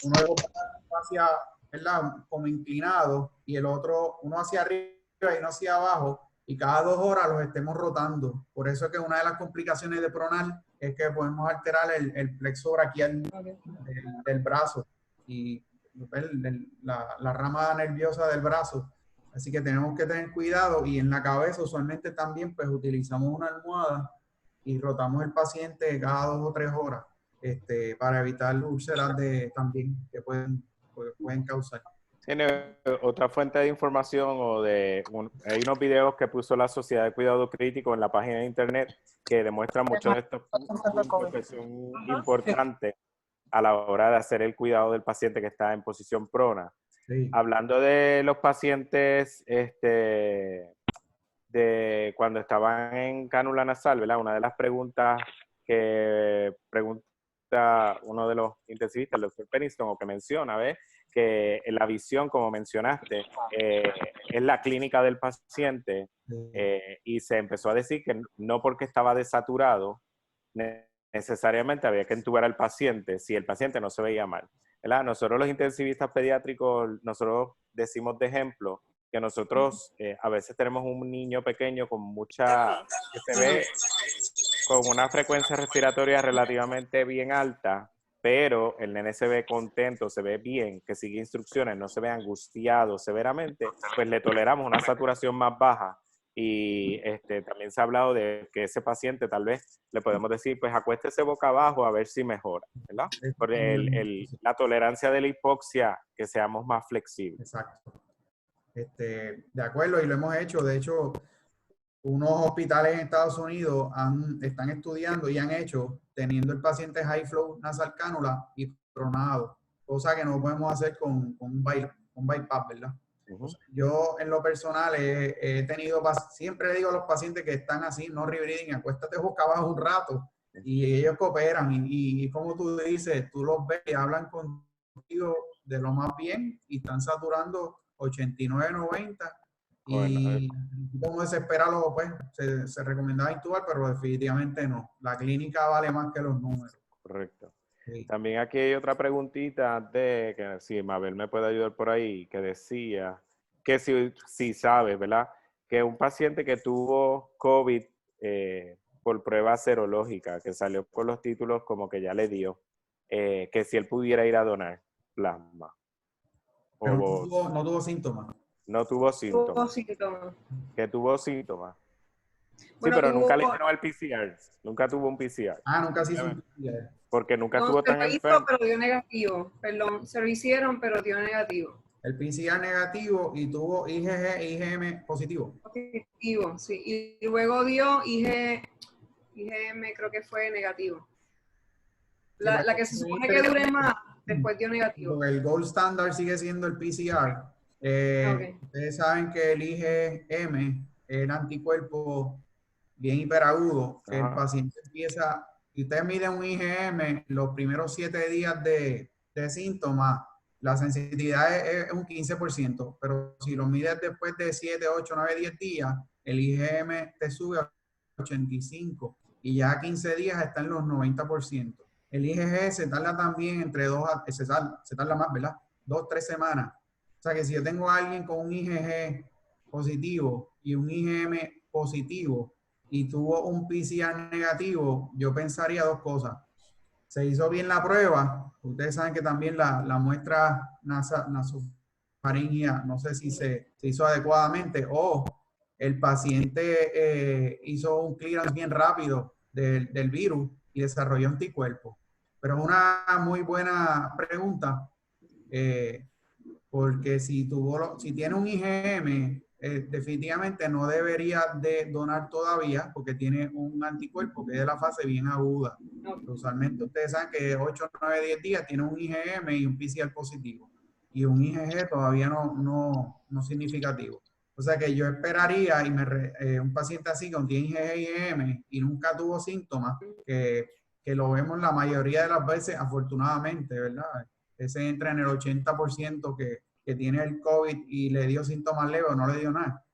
uno lo pone hacia, ¿verdad? Como inclinado, y el otro, uno hacia arriba y uno hacia abajo, y cada 2 horas los estemos rotando. Por eso es que una de las complicaciones de pronar es que podemos alterar el plexo braquial del brazo y la rama nerviosa del brazo. Así que tenemos que tener cuidado, y en la cabeza usualmente también pues utilizamos una almohada y rotamos el paciente cada 2 o 3 horas para evitar úlceras también que pueden causar. Tiene otra fuente de información hay unos videos que puso la Sociedad de Cuidado Crítico en la página de internet que demuestran muchos de estos puntos que son importantes a la hora de hacer el cuidado del paciente que está en posición prona. Sí. Hablando de los pacientes de cuando estaban en cánula nasal, ¿verdad? Una de las preguntas que pregunta uno de los intensivistas, el doctor Pennington, o que menciona, ¿ves? Que la visión, como mencionaste, es la clínica del paciente, y se empezó a decir que no porque estaba desaturado necesariamente había que entubar al paciente si el paciente no se veía mal, ¿verdad? Nosotros los intensivistas pediátricos, nosotros decimos de ejemplo que nosotros a veces tenemos un niño pequeño que se ve con una frecuencia respiratoria relativamente bien alta, pero el nene se ve contento, se ve bien, que sigue instrucciones, no se ve angustiado severamente, pues le toleramos una saturación más baja. Y también se ha hablado de que ese paciente tal vez le podemos decir, pues acuéstese boca abajo a ver si mejora, ¿verdad? Por la tolerancia de la hipoxia, que seamos más flexibles. Exacto. De acuerdo, y lo hemos hecho. De hecho, unos hospitales en Estados Unidos están estudiando y han hecho teniendo el paciente high flow nasal cánula y pronado, cosa que no podemos hacer con un bypass, ¿verdad? Ujú. Yo en lo personal he tenido, siempre le digo a los pacientes que están así, no rebreathing, acuéstate boca abajo un rato y ellos cooperan y como tú dices, tú los ves y hablan contigo de lo más bien y están saturando 89, 90 Bueno, y como desesperarlo, pues se recomendaba intubar, pero definitivamente no. La clínica vale más que los números. correcto. Sí. También aquí hay otra preguntita de que si Mabel me puede ayudar por ahí, que decía que si sabes, ¿verdad? Que un paciente que tuvo COVID por prueba serológica, que salió con los títulos como que ya le dio, que si él pudiera ir a donar plasma. Pero O no tuvo síntomas. no tuvo Tuvo síntomas. síntomas. Que tuvo síntomas. Sí, Bueno, pero nunca le tuvo, hicieron el PCR. Nunca tuvo un PCR. Nunca se hizo un PCR. Porque nunca no, estuvo se tan lo hizo, enfermo. pero dio negativo. Perdón, se lo hicieron, pero dio negativo. El PCR negativo y tuvo IgG e IgM positivo. Positivo, sí. Y luego dio IgM, creo que fue negativo. La que se supone que dure más, después dio negativo. Porque el gold standard sigue siendo el PCR. Okay. Ustedes saben que el IgM es el anticuerpo bien hiperagudo, que el Ajá. paciente empieza, si usted mide un IgM, los primeros 7 días de síntomas, la sensibilidad es un 15%, pero si lo mides después de 7, 8, 9, 10 días, el IgM te sube a 85 y ya a 15 días está en los 90%. El IgG se tarda también entre se tarda más, ¿verdad? 2, 3 semanas. O sea que si yo tengo a alguien con un IgG positivo y un IgM positivo y tuvo un PCR negativo, yo pensaría dos cosas. Se hizo bien la prueba. Ustedes saben que también la muestra nasofaringea, no sé si se hizo adecuadamente o el paciente hizo un clearance bien rápido del virus y desarrolló anticuerpos. Pero es una muy buena pregunta, porque si tiene un IgM, definitivamente no debería de donar todavía porque tiene un anticuerpo que es de la fase bien aguda. Usualmente ustedes saben que 8, 9, 10 días tiene un IgM y un PCR positivo. Y un IgG todavía no significativo. O sea que yo esperaría, un paciente así con 10 IgG y IgM y nunca tuvo síntomas, que lo vemos la mayoría de las veces, afortunadamente, ¿verdad? Ese entra en el 80% que tiene el COVID y le dio síntomas leves o no le dio nada.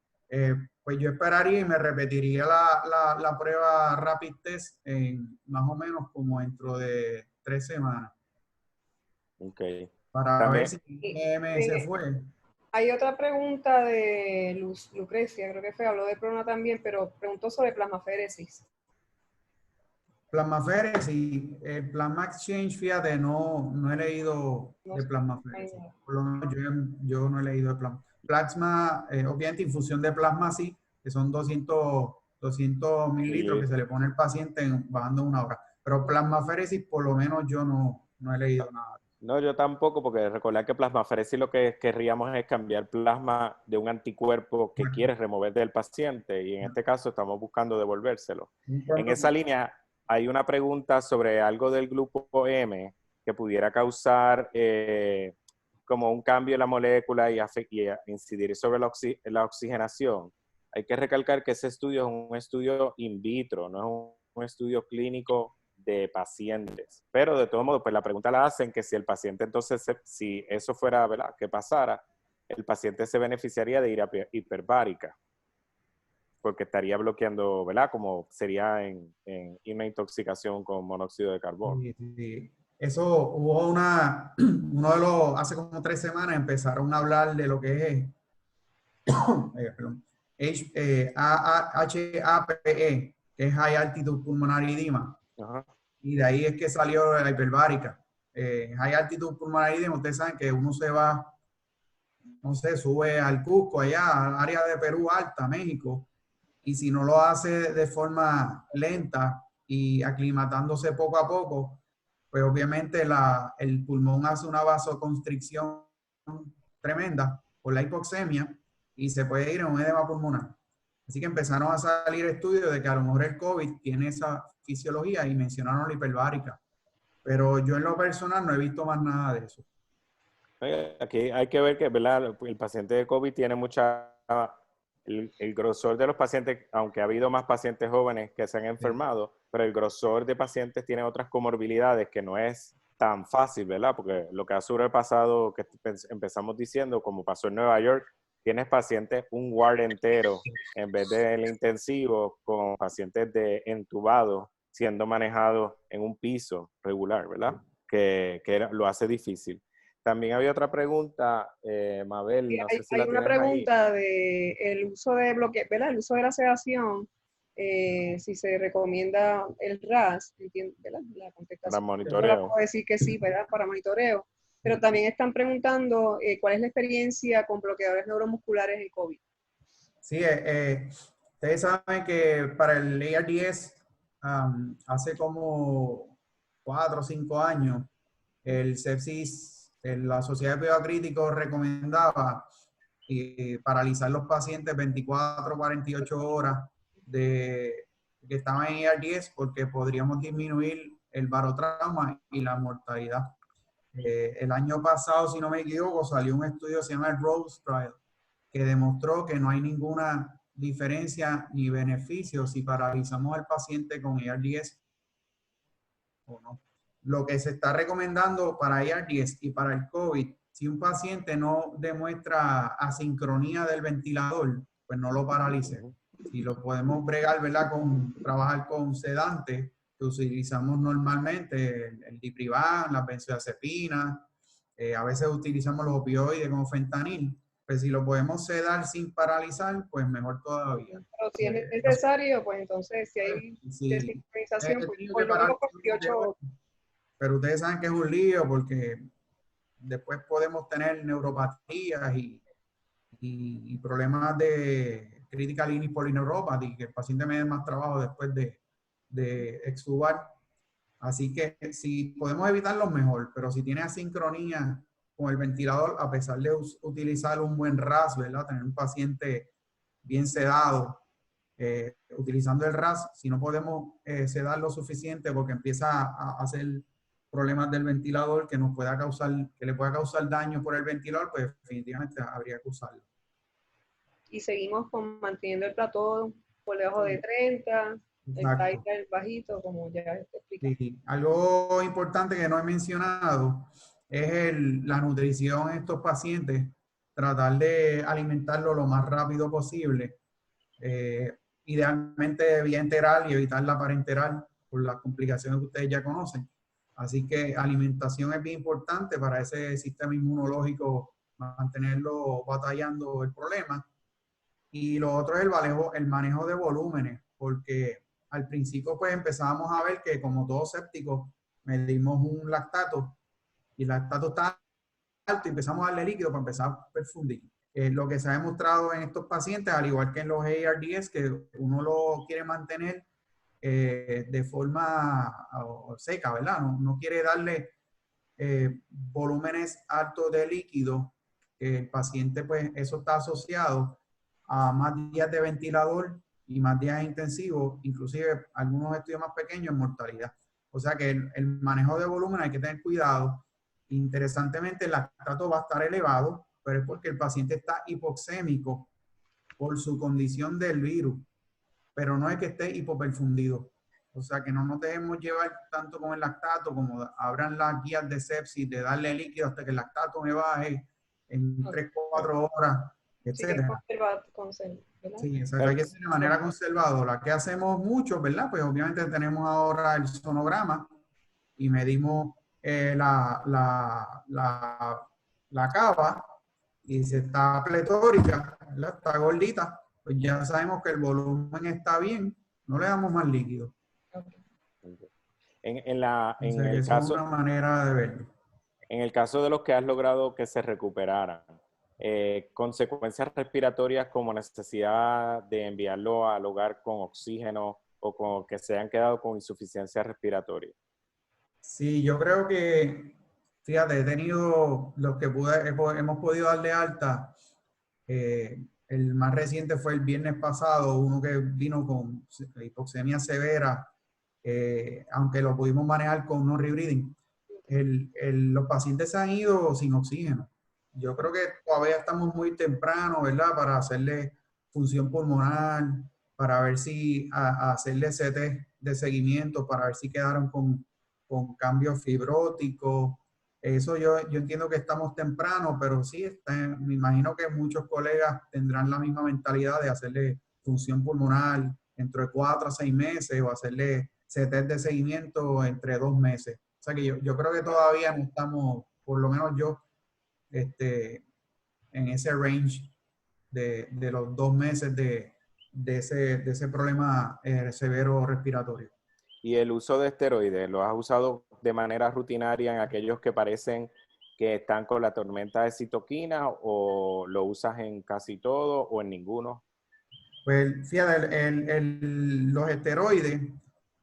Pues yo esperaría y me repetiría la prueba rapid test en más o menos como dentro de 3 semanas. Ok. Para También, ver si IgM se fue. Hay otra pregunta de Lucrecia, creo que fue, habló de Prona también, pero preguntó sobre plasmaféresis. Plasmaféresis, el Plasma Exchange, fíjate, no he leído de plasmaféresis. Por lo menos yo no he leído de plasma. Obviamente infusión de plasma sí, que son 200 mililitros que se le pone al paciente bajando una hora. Pero plasmaféresis, por lo menos yo no he leído nada. no, yo tampoco, porque recordar que plasmaféresis lo que querríamos es cambiar plasma de un anticuerpo que quieres remover del paciente y en este caso estamos buscando devolvérselo. En esa línea hay una pregunta sobre algo del grupo M que pudiera causar como un cambio en la molécula y incidir sobre la oxigenación. Hay que recalcar que ese estudio es un estudio in vitro, no es un estudio clínico de pacientes. Pero de todo modo, pues la pregunta la hacen que si el paciente entonces, si eso fuera, ¿verdad?, que pasara, el paciente se beneficiaría de ir a hiperbárica, porque estaría bloqueando, ¿verdad?, como sería en una intoxicación con monóxido de carbono. Sí, sí. Eso hubo hace como 3 semanas empezaron a hablar de lo que es perdón, HAPE, que es High Altitude Pulmonary Edema. Ajá. Y de ahí es que salió la hiperbárica. High Altitude Pulmonary Edema, ustedes saben que uno se va, no sé, sube al Cusco, allá, al área de Perú alta, México, y si no lo hace de forma lenta y aclimatándose poco a poco, pues obviamente el pulmón hace una vasoconstricción tremenda por la hipoxemia y se puede ir en un edema pulmonar. Así que empezaron a salir estudios de que a lo mejor el COVID tiene esa fisiología y mencionaron la hiperbárica. Pero yo en lo personal no he visto más nada de eso. Aquí hay que ver que, ¿verdad? El paciente de COVID tiene el grosor de los pacientes, aunque ha habido más pacientes jóvenes que se han enfermado, pero el grosor de pacientes tiene otras comorbilidades que no es tan fácil, ¿verdad? Porque lo que ha sobrepasado, que empezamos diciendo, como pasó en Nueva York, tienes pacientes un ward entero en vez del intensivo, con pacientes entubados siendo manejados en un piso regular, ¿verdad? Lo hace difícil. También había otra pregunta, Mabel, no sé si Hay la una tienes ahí. pregunta de el uso de ¿verdad? El uso de la sedación, si se recomienda el RAS, ¿verdad? La Para contestación. Yo la monitoreo. puedo decir que sí, ¿verdad? Para monitoreo. Pero también están preguntando cuál es la experiencia con bloqueadores neuromusculares en COVID. Sí, ustedes saben que para el ARDS, hace como 4 o 5 años, el sepsis, la Sociedad de Cuidado Crítico recomendaba paralizar los pacientes 24 o 48 horas de que estaban en ARDS porque podríamos disminuir el barotrauma y la mortalidad. El año pasado, si no me equivoco, salió un estudio que se llama el ROSE Trial, que demostró que no hay ninguna diferencia ni beneficio si paralizamos al paciente con ARDS o no. Lo que se está recomendando para ARDS y para el COVID, si un paciente no demuestra asincronía del ventilador, pues no lo paralice. Si lo podemos bregar, ¿verdad? Trabajar con sedantes que utilizamos normalmente, el Diprivan, las benzodiazepinas, a veces utilizamos los opioides como fentanil, pues si lo podemos sedar sin paralizar, pues mejor todavía. Pero si es necesario, pues entonces si hay Sí, desincronización, he pues tenido por que lo menos parar 48 horas. pero ustedes saben que es un lío porque después podemos tener neuropatías y problemas de critical illness polyneuropathy, que el paciente me dé más trabajo después de extubar. Así que si podemos evitarlo, mejor, pero si tiene asincronía con el ventilador, a pesar de utilizar un buen RAS, ¿verdad? Tener un paciente bien sedado, utilizando el RAS, si no podemos sedar lo suficiente porque empieza a hacer problemas del ventilador que nos pueda causar, que le pueda causar daño por el ventilador, pues definitivamente habría que usarlo. Y seguimos manteniendo el plató por debajo de 30, Exacto. el titer bajito, como ya te expliqué. Sí. Algo importante que no he mencionado es la nutrición en estos pacientes, tratar de alimentarlo lo más rápido posible, idealmente vía enteral y evitar la parenteral por las complicaciones que ustedes ya conocen. Así que alimentación es bien importante para ese sistema inmunológico, mantenerlo batallando el problema. Y lo otro es el manejo de volúmenes, porque al principio pues empezábamos a ver que como todos sépticos medimos un lactato y el lactato está alto y empezamos a darle líquido para empezar a perfundir. Lo que se ha demostrado en estos pacientes, al igual que en los ARDS, que uno lo quiere mantener de forma seca, ¿verdad? No quiere darle volúmenes altos de líquido, que el paciente pues eso está asociado a más días de ventilador y más días intensivos, inclusive algunos estudios más pequeños en mortalidad. O sea que el manejo de volumen hay que tener cuidado. Interesantemente, el lactato va a estar elevado, pero es porque el paciente está hipoxémico por su condición del virus, pero no es que esté hipoperfundido. O sea, que no nos dejemos llevar tanto con el lactato como abran las guías de sepsis, de darle líquido hasta que el lactato me baje en 3 o 4 horas, etc. Sí, exacto. Hay que ser de manera conservadora. ¿Qué hacemos mucho, verdad? Pues obviamente tenemos ahora el sonograma y medimos la cava y si está pletórica, ¿verdad? Está gordita, pues ya sabemos que el volumen está bien, no le damos más líquido. En el caso, es una manera de verlo. En el caso de los que has logrado que se recuperaran, consecuencias respiratorias como necesidad de enviarlo al hogar con oxígeno o con que se han quedado con insuficiencia respiratoria. Sí, yo creo que, fíjate, he tenido los que hemos podido darle alta, El más reciente fue el viernes pasado, uno que vino con hipoxemia severa, aunque lo pudimos manejar con no rebreathing. Los pacientes se han ido sin oxígeno. Yo creo que todavía estamos muy temprano, ¿verdad? Para hacerle función pulmonar, para ver si hacerle CT de seguimiento, para ver si quedaron con cambios fibróticos. Eso yo entiendo que estamos temprano, pero sí, me imagino que muchos colegas tendrán la misma mentalidad de hacerle función pulmonar dentro de 4 a 6 meses o hacerle CT de seguimiento entre 2 meses. O sea que yo creo que todavía no estamos, por lo menos yo, en ese range de los 2 meses de ese problema severo respiratorio. ¿Y el uso de esteroides lo has usado de manera rutinaria en aquellos que parecen que están con la tormenta de citoquina, o lo usas en casi todo o en ninguno? Pues fíjate, los esteroides,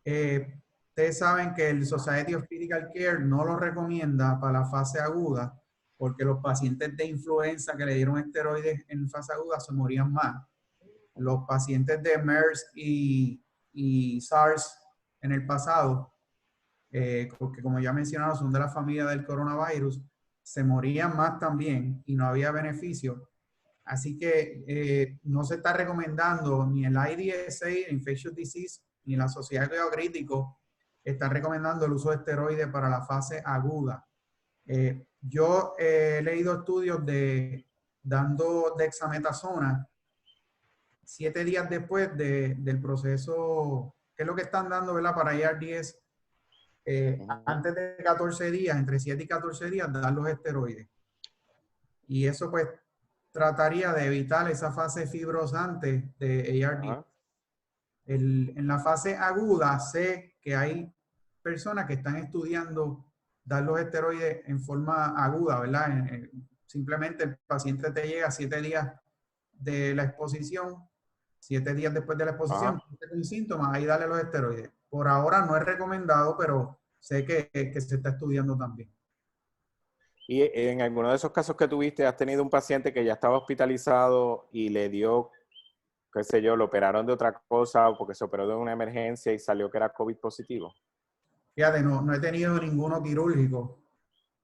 ustedes saben que el Society of Critical Care no lo recomienda para la fase aguda, porque los pacientes de influenza que le dieron esteroides en fase aguda se morían más. Los pacientes de MERS y SARS en el pasado, porque como ya mencionado son de la familia del coronavirus, se morían más también y no había beneficio. Así que no se está recomendando ni el IDSA, Infectious Disease, ni la Sociedad de Cuidado Crítico están recomendando el uso de esteroides para la fase aguda. Yo he leído estudios dando dexametasona 7 días después del proceso, que es lo que están dando, ¿verdad? Para ARDS, antes de 14 días, entre 7 y 14 días, dar los esteroides. Y eso pues trataría de evitar esa fase fibrosante de ARDS. En la fase aguda sé que hay personas que están estudiando dar los esteroides en forma aguda, ¿verdad? Simplemente el paciente te llega 7 días de la exposición, 7 días después de la exposición, con síntomas, ahí darle los esteroides. Por ahora no es recomendado, pero sé que se está estudiando también. Y en alguno de esos casos que tuviste, ¿has tenido un paciente que ya estaba hospitalizado y le dio, qué sé yo, lo operaron de otra cosa o porque se operó de una emergencia y salió que era COVID positivo? Fíjate, no he tenido ninguno quirúrgico.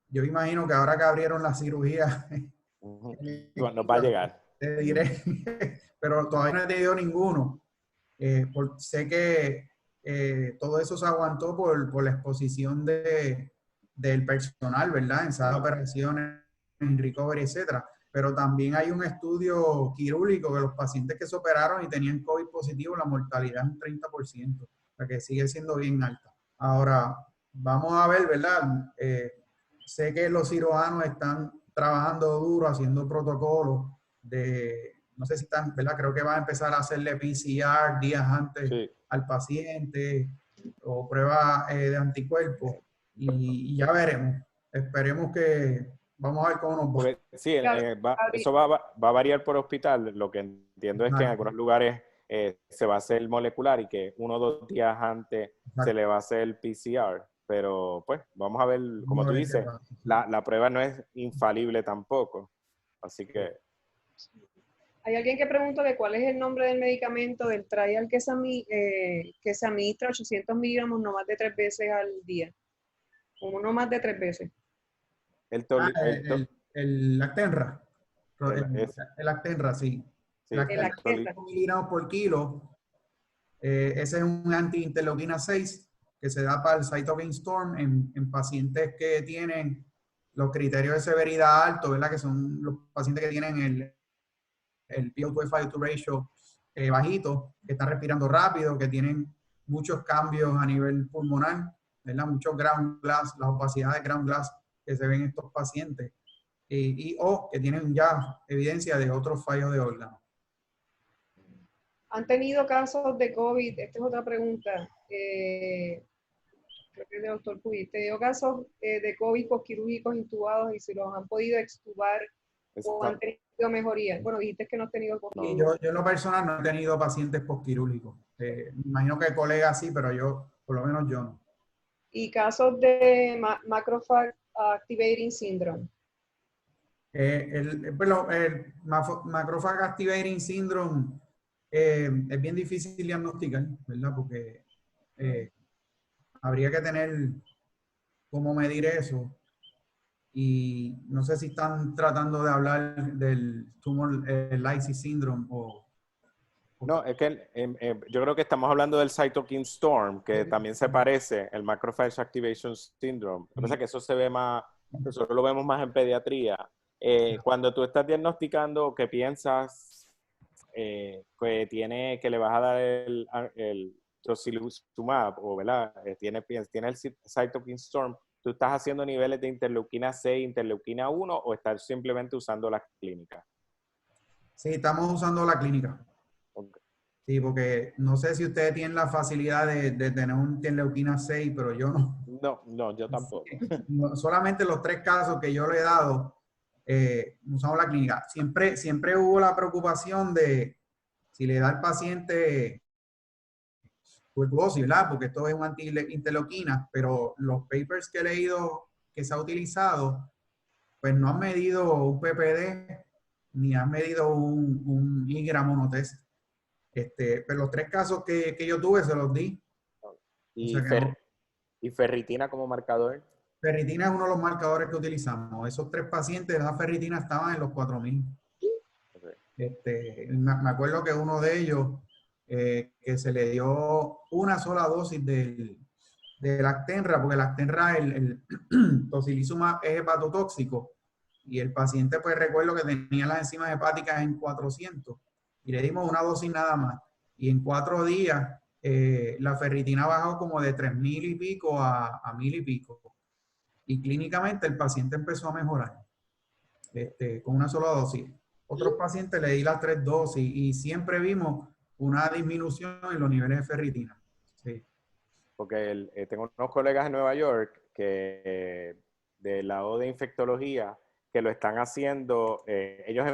Yo imagino que ahora que abrieron la cirugía, Nos va a llegar. te diré, pero todavía no he tenido ninguno. Sé que todo eso se aguantó por la exposición del personal, ¿verdad? En salas de operaciones, en recovery, etcétera. Pero también hay un estudio quirúrgico que los pacientes que se operaron y tenían COVID positivo, la mortalidad es un 30%, o sea que sigue siendo bien alta. Ahora, vamos a ver, ¿verdad? Sé que los cirujanos están trabajando duro, haciendo protocolos no sé si están, ¿verdad? Creo que van a empezar a hacerle PCR días antes al paciente o pruebas de anticuerpos y ya veremos. Esperemos que vamos a ver cómo nos va. Porque, sí, eso va a variar por hospital. Lo que entiendo es que en algunos lugares se va a hacer molecular y que 1 o 2 días antes se le va a hacer el PCR. Pero pues vamos a ver, como tú dices, la prueba no es infalible tampoco. Así que... Hay alguien que pregunta de cuál es el nombre del medicamento del trial que se administra 800 miligramos no más de 3 veces al día. Como no más de 3 veces. El Actenra. El Actenra, sí. El Actenra, miligramos por kilo. Ese es un anti-interleuquina 6 que se da para el cytokine storm en pacientes que tienen los criterios de severidad altos, ¿verdad? Que son los pacientes que tienen el PO2 ratio bajito, que están respirando rápido, que tienen muchos cambios a nivel pulmonar, ¿verdad? Muchos ground glass, las opacidades ground glass que se ven en estos pacientes, o que tienen ya evidencia de otros fallos de órganos. ¿Han tenido casos de COVID? Esta es otra pregunta. Creo que es de doctor Puy. ¿Te dio casos de COVID posquirúrgicos intubados y si los han podido extubar o han tenido mejoría? Bueno, dijiste que no has tenido posquirúrgicos. Yo en lo personal no he tenido pacientes posquirúrgicos. Me imagino que colegas sí, pero yo, por lo menos yo no. ¿Y casos de macrophage activating syndrome? El Macrophage Activating Syndrome es bien difícil de diagnosticar, ¿verdad? Porque habría que tener cómo medir eso. Y no sé si están tratando de hablar del tumor lysis syndrome o... No, es que yo creo que estamos hablando del cytokine storm, que también se parece, el macrophage activation syndrome. Lo que pasa es que eso se ve más, nosotros lo vemos más en pediatría. Cuando tú estás diagnosticando que piensas que le vas a dar el tocilizumab, o ¿verdad? Tiene el cytokine storm, ¿tú estás haciendo niveles de interleuquina 6, interleuquina 1 o estás simplemente usando la clínica? Sí, estamos usando la clínica. Okay. Sí, porque no sé si ustedes tienen la facilidad de tener un interleuquina 6, pero yo no. No, yo tampoco. No, solamente los 3 casos que yo le he dado, usamos la clínica. Siempre hubo la preocupación de si le da al paciente tuberculosis, ¿verdad? Porque esto es un anti-interleuquina, pero los papers que he leído que se ha utilizado, pues no han medido un PPD ni han medido un IGRA monotest. Pero los 3 casos que yo tuve se los di. ¿Y, o sea que ¿Y ferritina como marcador? Ferritina es uno de los marcadores que utilizamos. Esos 3 pacientes, la ferritina estaban en los 4000. Okay. Me acuerdo que uno de ellos, que se le dio una sola dosis de Actenra, porque el Actenra, el tocilizumab es hepatotóxico, y el paciente, pues recuerdo que tenía las enzimas hepáticas en 400, y le dimos una dosis nada más, y en 4 días la ferritina bajó como de 3000 y pico a 1000 y pico, y clínicamente el paciente empezó a mejorar con una sola dosis. Otros pacientes le di las 3 dosis y siempre vimos una disminución en los niveles de ferritina. Sí. Porque tengo unos colegas en Nueva York que del lado de infectología que lo están haciendo, ellos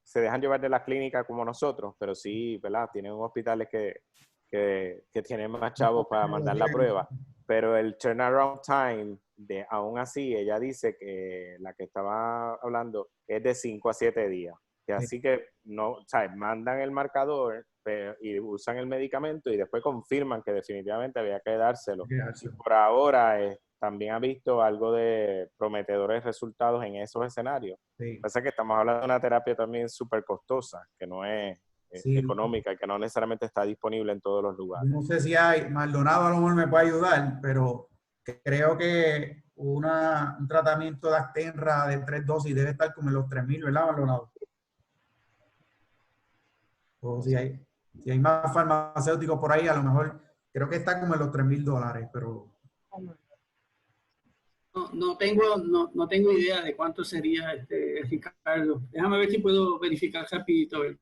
se dejan llevar de la clínica como nosotros, pero sí, ¿verdad? Tienen hospitales que tienen más chavos para mandar la prueba, pero el turnaround time, aún así, ella dice que la que estaba hablando es de 5 a 7 días. Y así que no, o sea, mandan el marcador y usan el medicamento y después confirman que definitivamente había que dárselo. Y por ahora también ha visto algo de prometedores resultados en esos escenarios. Sí. Pasa que estamos hablando de una terapia también súper costosa, que no es económica y que no necesariamente está disponible en todos los lugares. No sé si Maldonado a lo mejor me puede ayudar, pero creo que un tratamiento de Actenra de 3 dosis debe estar como en los 3000, ¿verdad, Maldonado? O si hay más farmacéuticos por ahí, a lo mejor creo que está como en los $3000, pero... No tengo idea de cuánto sería, Ricardo. Déjame ver si puedo verificar rapidito. A ver.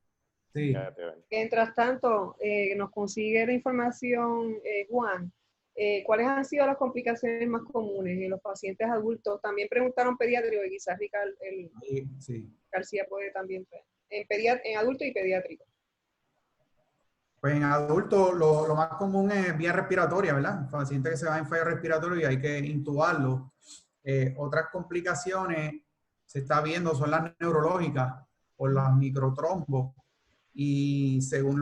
Sí. Mientras tanto, nos consigue la información, Juan, ¿cuáles han sido las complicaciones más comunes en los pacientes adultos? También preguntaron pediátrico y quizás Ricardo García puede también en adulto y pediátrico. Pues en adultos lo más común es vía respiratoria, ¿verdad? Paciente que se va en fallo respiratorio y hay que intubarlo. Otras complicaciones se está viendo son las neurológicas o las microtrombos. Y según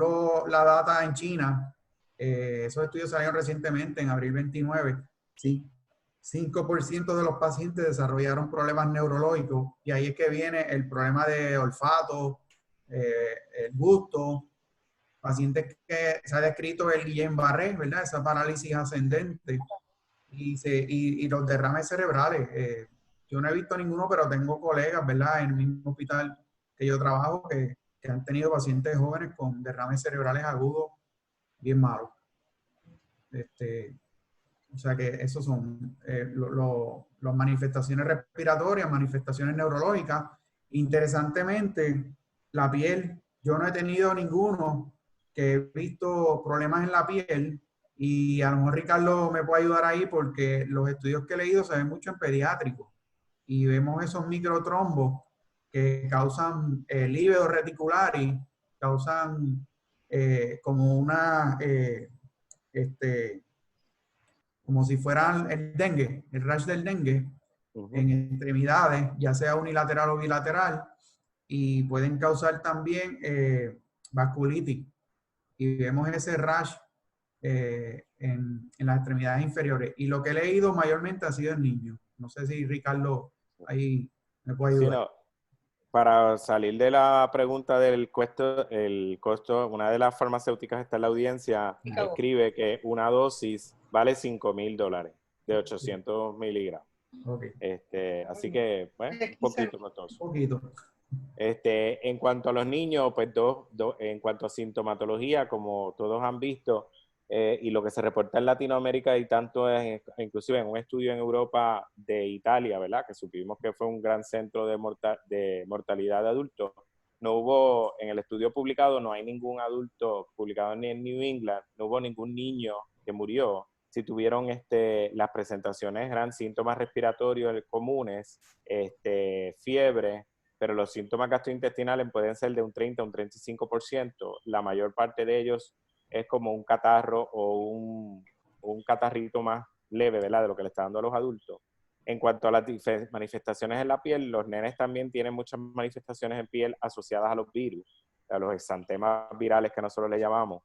la data en China, esos estudios salieron recientemente en abril 29, sí, 5% de los pacientes desarrollaron problemas neurológicos y ahí es que viene el problema de olfato, el gusto, pacientes que se ha descrito el Guillain-Barré, ¿verdad? Esa parálisis ascendente y los derrames cerebrales. Yo no he visto ninguno, pero tengo colegas, ¿verdad? En el mismo hospital que yo trabajo que han tenido pacientes jóvenes con derrames cerebrales agudos bien malos. O sea que esos son las manifestaciones respiratorias, manifestaciones neurológicas. Interesantemente, la piel, yo no he tenido ninguno que he visto problemas en la piel y a lo mejor Ricardo me puede ayudar ahí porque los estudios que he leído se ven mucho en pediátricos y vemos esos microtrombos que causan lívido reticularis, causan como una, como si fuera el dengue, el rash del dengue, en extremidades, ya sea unilateral o bilateral, y pueden causar también vasculitis. Y vemos ese rash en las extremidades inferiores. Y lo que he leído mayormente ha sido en niños. No sé si Ricardo ahí me puede Sí, ayudar. no. Para salir de la pregunta del el costo, una de las farmacéuticas que está en la audiencia Chicago. escribe que una dosis vale $5,000 de 800 miligramos. Okay. Así que, bueno, un poquito costoso. Un poquito. En cuanto a los niños, pues en cuanto a sintomatología, como todos han visto, y lo que se reporta en Latinoamérica y tanto inclusive en un estudio en Europa de Italia, ¿verdad? Que supimos que fue un gran centro de mortalidad de adultos. No hubo, en el estudio publicado, no hay ningún adulto publicado ni en New England, no hubo ningún niño que murió. Si tuvieron las presentaciones, eran síntomas respiratorios comunes, fiebre, pero los síntomas gastrointestinales pueden ser de un 30 a un 35%. La mayor parte de ellos es como un catarro o un catarrito más leve, ¿verdad? De lo que le está dando a los adultos. En cuanto a las manifestaciones en la piel, los nenes también tienen muchas manifestaciones en piel asociadas a los virus, a los exantemas virales que nosotros le llamamos.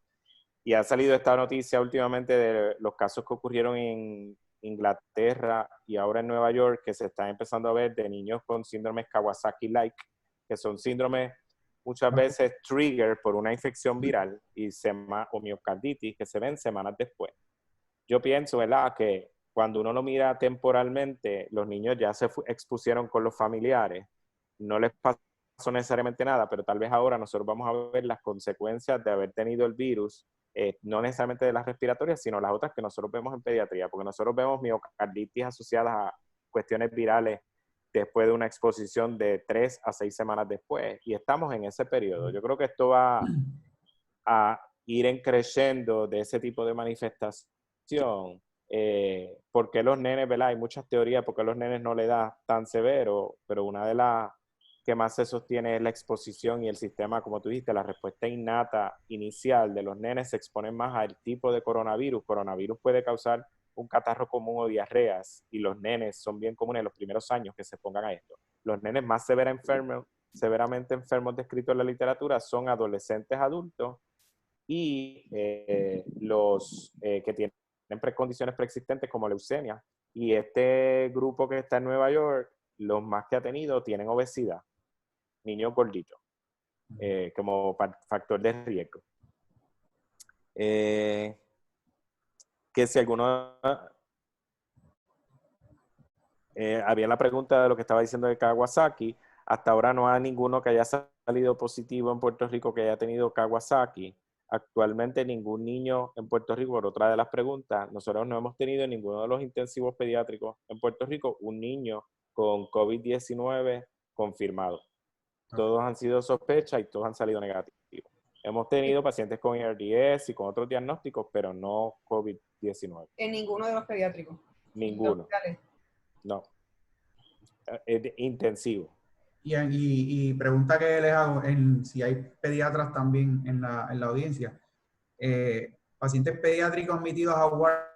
Y ha salido esta noticia últimamente de los casos que ocurrieron en Inglaterra y ahora en Nueva York, que se están empezando a ver de niños con síndromes Kawasaki-like, que son síndromes muchas veces trigger por una infección viral o miocarditis que se ven semanas después. Yo pienso, ¿verdad?, que cuando uno lo mira temporalmente, los niños ya se expusieron con los familiares, no les pasó necesariamente nada, pero tal vez ahora nosotros vamos a ver las consecuencias de haber tenido el virus, no necesariamente de las respiratorias, sino las otras que nosotros vemos en pediatría, porque nosotros vemos miocarditis asociadas a cuestiones virales después de una exposición de 3 a 6 semanas después, y estamos en ese periodo. Yo creo que esto va a ir creciendo de ese tipo de manifestación. ¿Por qué los nenes, verdad? Hay muchas teorías por qué los nenes no le da tan severo, pero una de las que más se sostiene es la exposición y el sistema, como tú dijiste, la respuesta innata inicial de los nenes se exponen más al tipo de coronavirus. Coronavirus puede causar un catarro común o diarreas, y los nenes son bien comunes en los primeros años que se pongan a esto. Los nenes más severamente enfermos descritos en la literatura son adolescentes adultos y los que tienen condiciones preexistentes como leucemia. Y este grupo que está en Nueva York, los más que ha tenido tienen obesidad, niños gorditos, como factor de riesgo. Que si alguno... había la pregunta de lo que estaba diciendo de Kawasaki. Hasta ahora no hay ninguno que haya salido positivo en Puerto Rico que haya tenido Kawasaki. Actualmente ningún niño en Puerto Rico, por otra de las preguntas, nosotros no hemos tenido en ninguno de los intensivos pediátricos en Puerto Rico un niño con COVID-19 confirmado. Todos han sido sospechas y todos han salido negativos. Hemos tenido pacientes con ERDS y con otros diagnósticos, pero no COVID-19. En ninguno de los pediátricos. Ninguno. No. Es intensivo. Y pregunta que les hago, si hay pediatras también en la audiencia. Pacientes pediátricos admitidos a guardia.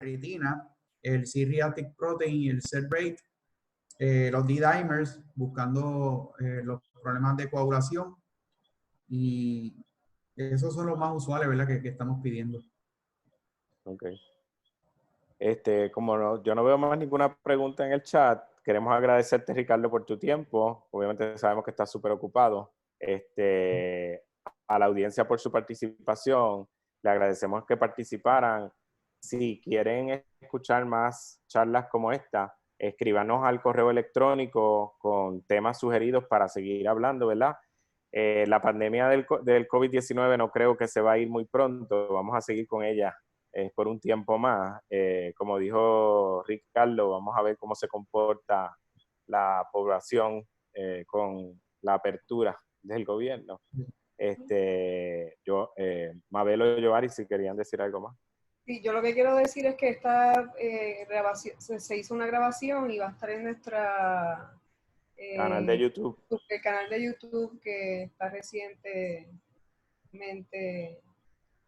Retina, el C-reactive protein y el set rate, los D-dimers, buscando los problemas de coagulación, y esos son los más usuales, ¿verdad?, que estamos pidiendo. Ok. Como yo no veo más ninguna pregunta en el chat, queremos agradecerte, Ricardo, por tu tiempo. Obviamente sabemos que estás súper ocupado. A la audiencia por su participación. Le agradecemos que participaran. Si quieren escuchar más charlas como esta, escríbanos al correo electrónico con temas sugeridos para seguir hablando, ¿verdad? La pandemia del COVID-19 no creo que se va a ir muy pronto. Vamos a seguir con ella por un tiempo más. Como dijo Ricardo, vamos a ver cómo se comporta la población con la apertura del gobierno. Mabel o Joari, si querían decir algo más. Sí, yo lo que quiero decir es que esta grabación, se hizo una grabación y va a estar en nuestra Canal de YouTube. El canal de YouTube que está recientemente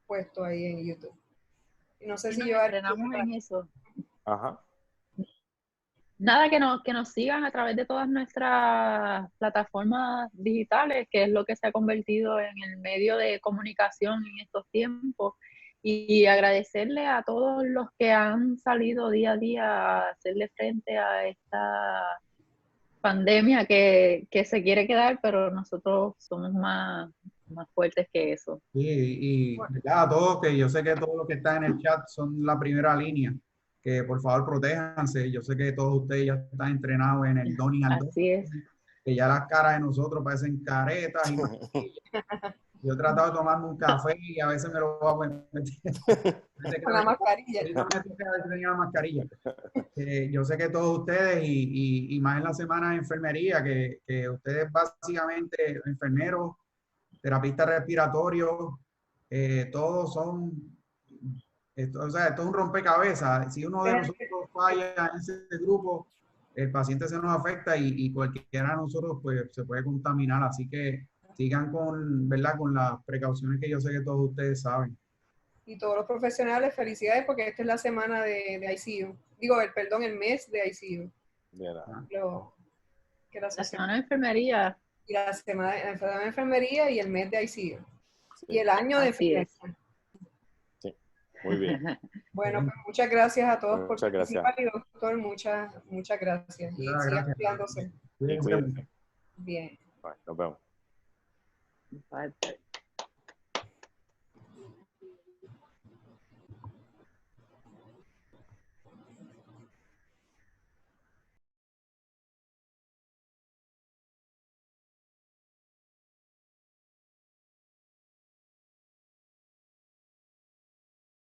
puesto ahí en YouTube. Y no sé Y si nos yo entrenamos en eso. Ajá. Nada, que nos sigan a través de todas nuestras plataformas digitales, que es lo que se ha convertido en el medio de comunicación en estos tiempos. Y agradecerle a todos los que han salido día a día a hacerle frente a esta pandemia que se quiere quedar, pero nosotros somos más fuertes que eso. Y ¿verdad? A todos, que yo sé que todos los que están en el chat son la primera línea, que por favor protéjanse. Yo sé que todos ustedes ya están entrenados en el Donnie and Así es. que ya las caras de nosotros parecen caretas. Yo he tratado de tomarme un café y a veces me lo voy a meter con la mascarilla. Ahorita me toca a veces tenía la mascarilla. Yo sé que todos ustedes, y más en la semana de enfermería, que ustedes básicamente, enfermeros, terapistas respiratorios, todos son, o sea, esto es un rompecabezas. Si uno de nosotros falla en ese grupo, el paciente se nos afecta y cualquiera de nosotros pues, se puede contaminar. Así que sigan con, ¿verdad? Con las precauciones que yo sé que todos ustedes saben. Y todos los profesionales, felicidades porque esta es la semana de ICU. Digo, el mes de ICU. La semana de enfermería. Y la semana de enfermería y el mes de ICU. Sí. Y el año de enfermería. Sí, muy bien. Bueno, pues muchas gracias a todos por participar. Y doctor, muchas gracias. Y sigan cuidándose. Bien. Bien. Bueno, nos vemos. Bye.